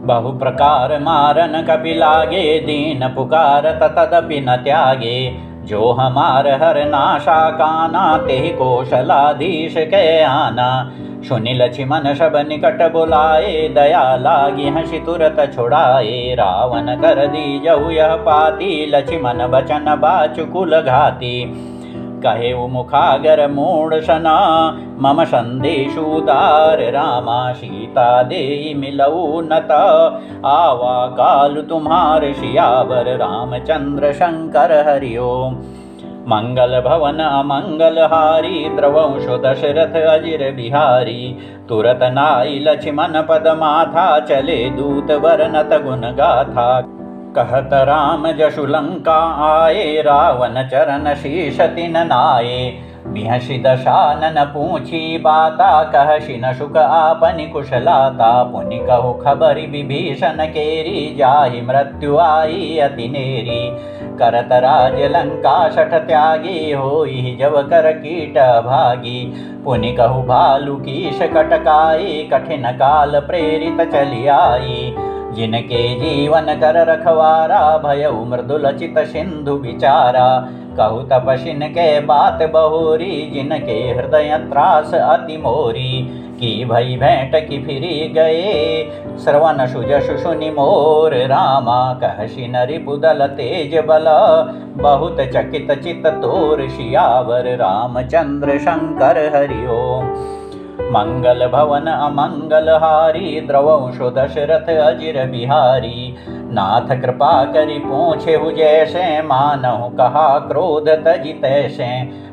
[SPEAKER 1] बहु प्रकार मारन कपि लागे, दीन पुकारत तदपि न त्यागे। जो हमार हर नाशा काना, तेहि कौशलाधीश के आना। सुनि लक्ष्मण सब निकट बुलाए, दया लागी हंसि तुरत छुड़ाए। रावण कर दीजहु यह पाती, लक्ष्मण बचन बाचुकुल घाती। कहे मुखागर मूढ़ सना, मम संदेशु उदार रामा। सीता देई मिलऊ नत, आवा काल तुम्हार। सियावर रामचंद्र शंकर हरि ओम। मंगल भवन अमंगल हारी, द्रवंशो दशरथ अजिर बिहारी। तुरत नाई लक्ष्मण पद माथा, चले दूत वर्णत गुण गाथा। कहत राम जशु लंका आए, रावण चरण शीश तिन नाये। बिहसि दशानन पूछी बाता, कहसि न सुख आपनि कुशलाता। पुनि कहु खबरि विभीषण केरी, जाहि मृत्यु आई अति नेरी। करत राज लंका शठ त्यागी, होई जब कर कीट भागी। पुनि कहु भालु कीश कटकाई, कठिन काल प्रेरित चली आई। जिनके जीवन कर रखवारा, भयउ मृदुल चित सिंधु विचारा। कहु तपसिन के बात बहोरी, जिनके हृदय त्रास अति मोरी। की भई भेंट की फिरी गए, श्रवण सुजसु सुनि मोर रामा। कहसि रिपुदल तेज बल, बहुत चकित चित तोर। सियावर रामचंद्र शंकर हरि ओम। मंगल भवन अमंगल हारी द्रवंशो दशरथ अजिर बिहारी। नाथ कृपा करि पूछेहु जैसे मानहु कहा क्रोध तजि तैसे।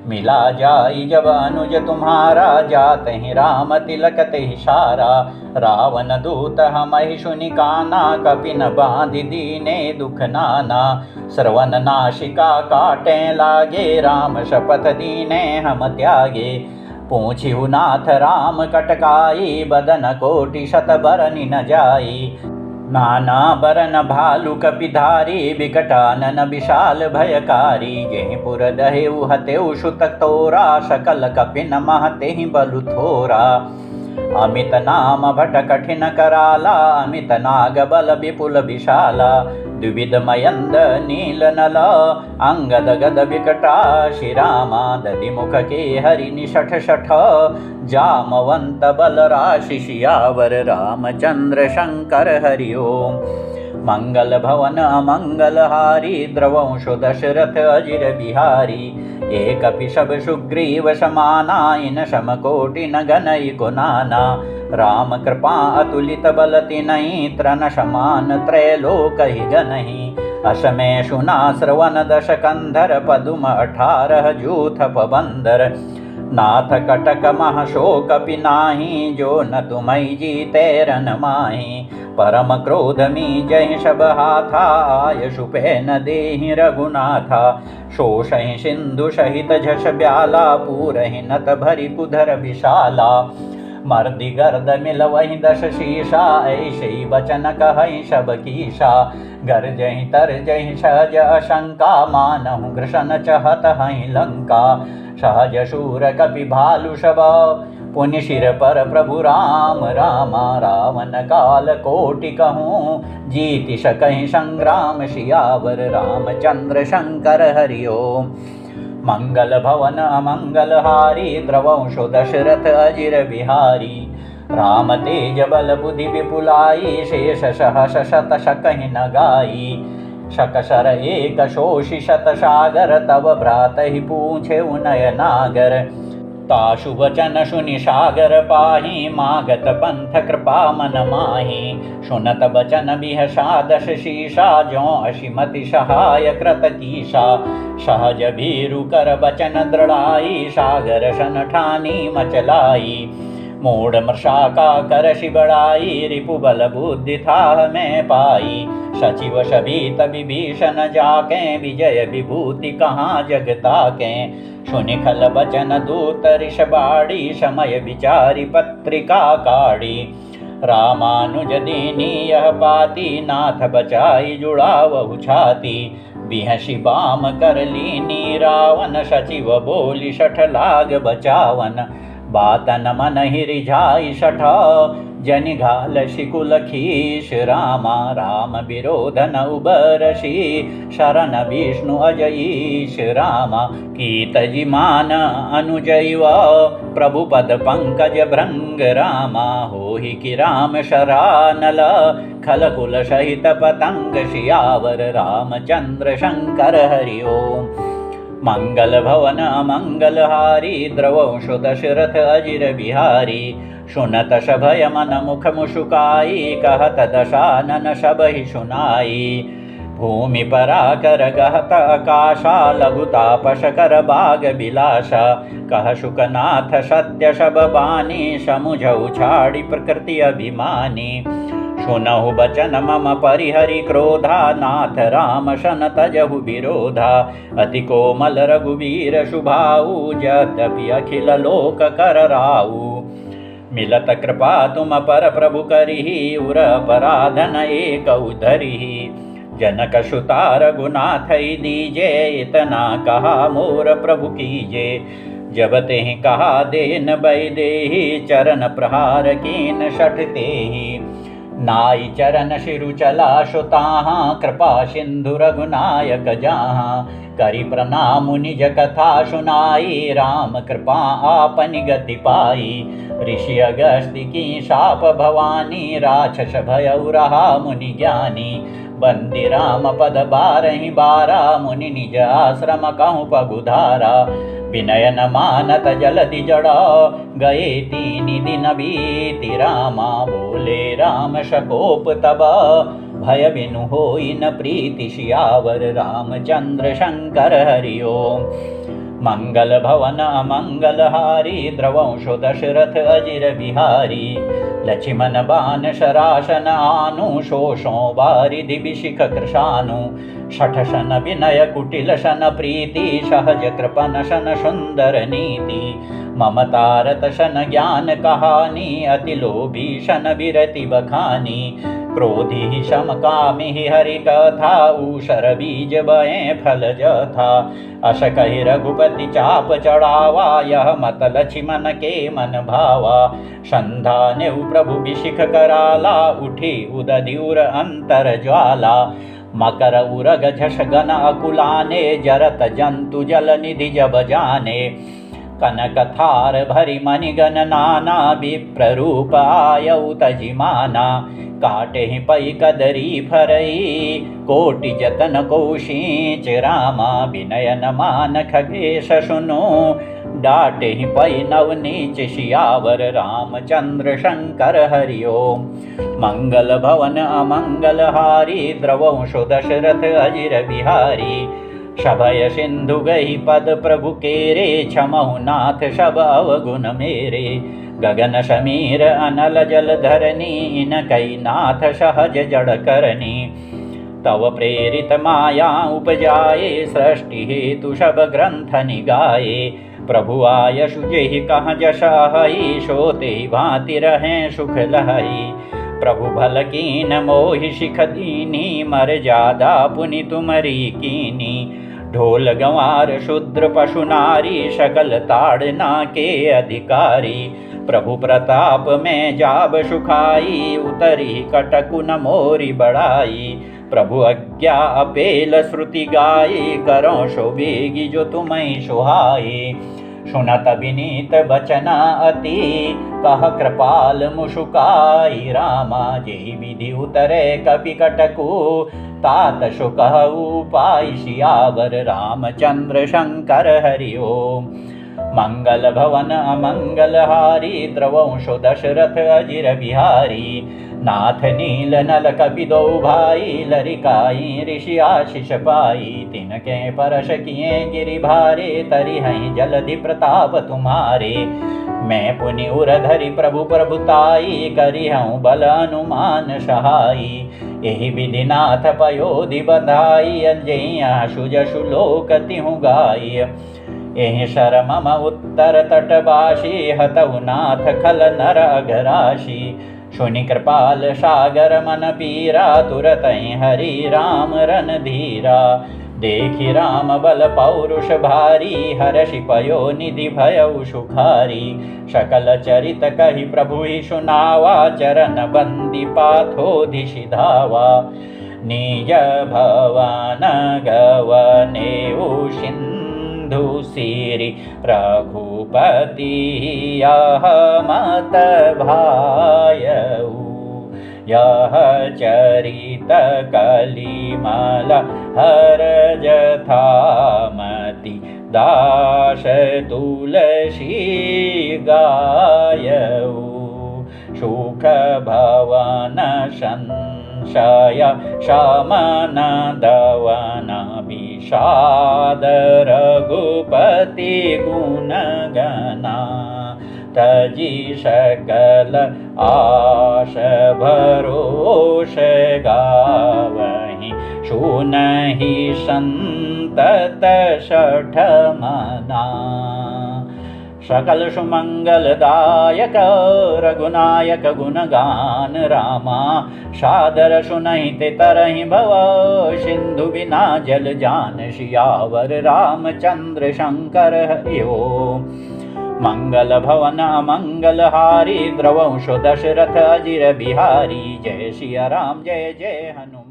[SPEAKER 1] मिला जाई जब अनुज तुम्हारा जातहि राम तिलक तेहि सारा। रावण दूत हमहि सुनि काना कपिन बांधि दीने दुख नाना। श्रवण नासिका काटे लागे राम शपथ दीने हम त्यागे। पूछिहु नाथ राम कटकाई बदन कोटि शत बरनि न जाई। नाना बरन भालु कपिधारी विकटानन विशाल भयकारी। जेहि पुर दहेउ हतेउ सुत तोरा सकल कपिन महतेहि बलु थोरा। अमित नाम भट कठिन कराला अमित नाग बल विपुल विशाला। द्विविध मयंद नील नल अंगद गद विकटा शिरामा। दधि मुख के हरि निषठ शठ जामवंत बल राशि सियावर रामचंद्र शंकर हरि ओम। मंगल भवन अमंगल हारी द्रवंशो दशरथ अजिर बिहारी। एक पिशब सुग्रीव समाना इन समकोटि न गनई को नाना। राम कृपा अतुलित बल तिनहि त्रन समान त्रैलोकहि गनहि। असमय सुना श्रवण दश कंधर पदुम 18 जूथ पबंदर। नाथ कटक महशोक पिनाहि जो न तुम्हि जीते रन माहि। परम क्रोध मी जहि शब हाथा आय सुपे न देहि रघुनाथा। शोषहि सिंधु सहित झस ब्याला पूरहि नत भरि कुधर विशाला। मर्दि गर्द मिलवहि दश शीशा ऐसे बचन कहहि सब कीशा। गर्जहि तरजहि सहज अशंका मानहु घृशन चहत हहि लंका। सहज शूर कपि भालु सब पुनि शिर पर प्रभु राम रामा। रावण काल कोटि कहूँ जीति सकहि संग्राम सियावर रामचंद्र शंकर हरि ओम। मंगल भवन अमंगल हारी द्रवंशो दशरथ अजिर बिहारी। राम तेज बल बुद्धि विपुलाई शेष सहस शत सकहि न गाई। शकसर एक शोषि शत सागर तव भ्रातहि पूछे उनय नागर। ताशु वचन सुनि सागर पाहि मागत पंथ कृपा मन माहि। सुनत बचन बिहसा दश शीशा जो असिमति सहाय कृत कीशा। सहज भीरु कर बचन दृढ़ाई सागर सन ठानी मचलाई। मूढ़ मृषा का कर शिबड़ाई रिपु बल बुद्धि था में पाई। सचिव सभी तभी भीषण जाके विजय विभूति कहाँ जगता के। सुनि खल बचन दूत ऋषबाड़ी समय विचारी पत्रिका काढ़ी। रामानुज दीनी यह पाती नाथ बचाई जुड़ावहु छाती। बिहसी बाम कर लीनी रावण सचिव बोली शठ लाग बचावन। बातन मन ही रिझाई शठ जनि घाल शिकुल खीश रामा। राम विरोध न उबरसी शरण विष्णु अजईश रामा। कीतजि मान अनुजैव प्रभु पद पंकज भृंग रामा। होहि कि राम शरानल खल कुल सहित पतंग सियावर रामचंद्र शंकर हरि ओम। मंगल भवन अमंगल हारी द्रवंशो दशरथ अजिर बिहारी। सुनत सभय मन मुख मुशुकाई कहत दशानन सबहि सुनाई। भूमि पराकर गहत आकाशा लघु तापस कर बाग बिलासा। कह शुकनाथ सत्य सब बानी समुझऊ छाड़ी प्रकृति अभिमानी। सुनहु बचन मम परिहरि क्रोधा नाथ राम शन तजहु विरोधा। अति कोमल रघुवीर शुभाऊ यद्यपि अखिल लोक कर राऊ। मिलत कृपा तुम पर प्रभु करिहि उर अपराधन एक उधरिहि। जनक सुता रघुनाथ दीजे इतना कहा मोर प्रभु कीजे। जब तेहि कहा देन बै देहि चरण प्रहार कीन शठ तेहि। नाई चरण शिरु चला सुताहा कृपा सिंधु रघुनायक जहाँ। करि प्रणाम निज कथा सुनाई, राम कृपा आपनि गति पाई। ऋषि अगस्त्य की शाप भवानी, राक्षस भयउ रहा मुनि ज्ञानी। बंदी राम पद बारहि बारा, मुनि निज आश्रम कहूँ पगुधारा। विनय न मानत जलधि जड़, गए 3 दिन बीति रामा। बोले राम शकोप तब, भय बिनु होई न प्रीति सियावर। रामचंद्र शंकर हरि ओम। मंगल भवन अमंगल हारी, द्रवंशो दशरथ अजिर बिहारी। लक्ष्मण बान शरासन आनु, शोषों बारिधि बिशिख कृशानु। शठ शन विनय कुटिल शन प्रीति, सहज कृपन शन सुंदर नीति। ममतारत शन ज्ञान कहानी, अति लोभी शन विरति बखानी। क्रोधी शम कामी हरि कथा, ऊषर बीज बए फल जथा। अस कहि रघुपति चाप चढ़ावा, यह मत लक्ष्मण के मन भावा। संधानेउ प्रभु बिशिख कराला, उठी उदधिउर अंतर ज्वाला। मकर उरग झष गन अकुलाने, जरत जंतु जल निधि जब जाने। कनक थार भरि मणिगण नाना, विप्र रूप आयउ तजिमाना। काटेहि पै कदरी फरई, कोटि जतन कौशीच रामा। विनय न मान खगेश सुनो, डाटेहि पै नवनीच सियावर। रामचंद्र शंकर हरि ओम। मंगल भवन अमंगल हारी, द्रवंशो दशरथ अजिर बिहारी। सभय सिंधु गहि पद प्रभु केरे, क्षमहु नाथ सब अवगुण मेरे। गगन समीर अनल जल धरनी, इनकै नाथ सहज जड़ करनी। तव प्रेरित माया उपजाए, सृष्टि हेतु सब ग्रंथ निगाए। प्रभु आयसु जेहि कहाँ जसहि, सोते भांति रहें सुख लहई। प्रभु भल कीन मोहि शिख दीनी, मर जादा पुनि तुमरी कीनी। ढोल गंवार शूद्र पशु नारी, सकल ताड़ना के अधिकारी। प्रभु प्रताप में जाब सुखाई, उतरी कटकु न मोरी बढ़ाई। प्रभु आज्ञा अपेल श्रुति गाई, करो सो बेगी जो तुम्हें सुहाई। सुनत विनीत बचन अति, कह कृपाल मुशुकाई। रामा जेहि विधि उतरे कपि कटकु, तात सो कहु पाई सियावर। रामचंद्र शंकर हरि ओम। मंगल भवन अमंगल हारी, द्रवंशो दशरथ अजिर बिहारी। नाथ नील नल कपि दो भाई, लरिकाई ऋषि आशीष पाई। तिनके परश किए गिरि भारे, तरिहै जलधि प्रताप तुम्हारे। मैं पुनि उरधरि प्रभु प्रभुताई, करिहऊँ बल अनुमान सहाई। एहि विधि नाथ पयोधि बधाई, अंजैया सुजसु लोक तिहु गाई। एहि शर मम उत्तर तटवासी, हतउ नाथ खल नर अघराशी। सुनि कृपाल सागर मन पीरा, तुरतहि हरि राम रन धीरा। देखि राम बल पौरुष भारी, हर्षि पयो निधि भयउ सुखारी। सकल चरित कहि प्रभु ही सुनावा, चरण बंदी पाथोधि सिधावा। निज भवन गवनेउ सिंधु सिरि, रघुपति यह मत भायउ। यह चरित कलिमल हरज थामति, दास तुलसी गायउ। सुख भवन संशय शमन दवन, विषाद रघुपति गुण गना। तजि सकल आश भरोष गावहि, सुनहि संतत शठ मना। सकल सुमंगलदायक रघुनायक गुणगान रामा। सादर सुनहि ते तरहि भव, सिंधु बिना जल जान सियावर। रामचंद्र शंकर हरि ओम। मंगल भवन अमंगल हारी, द्रवंशो दशरथ अजिर बिहारी। जय सिया राम जय जय हनुमान।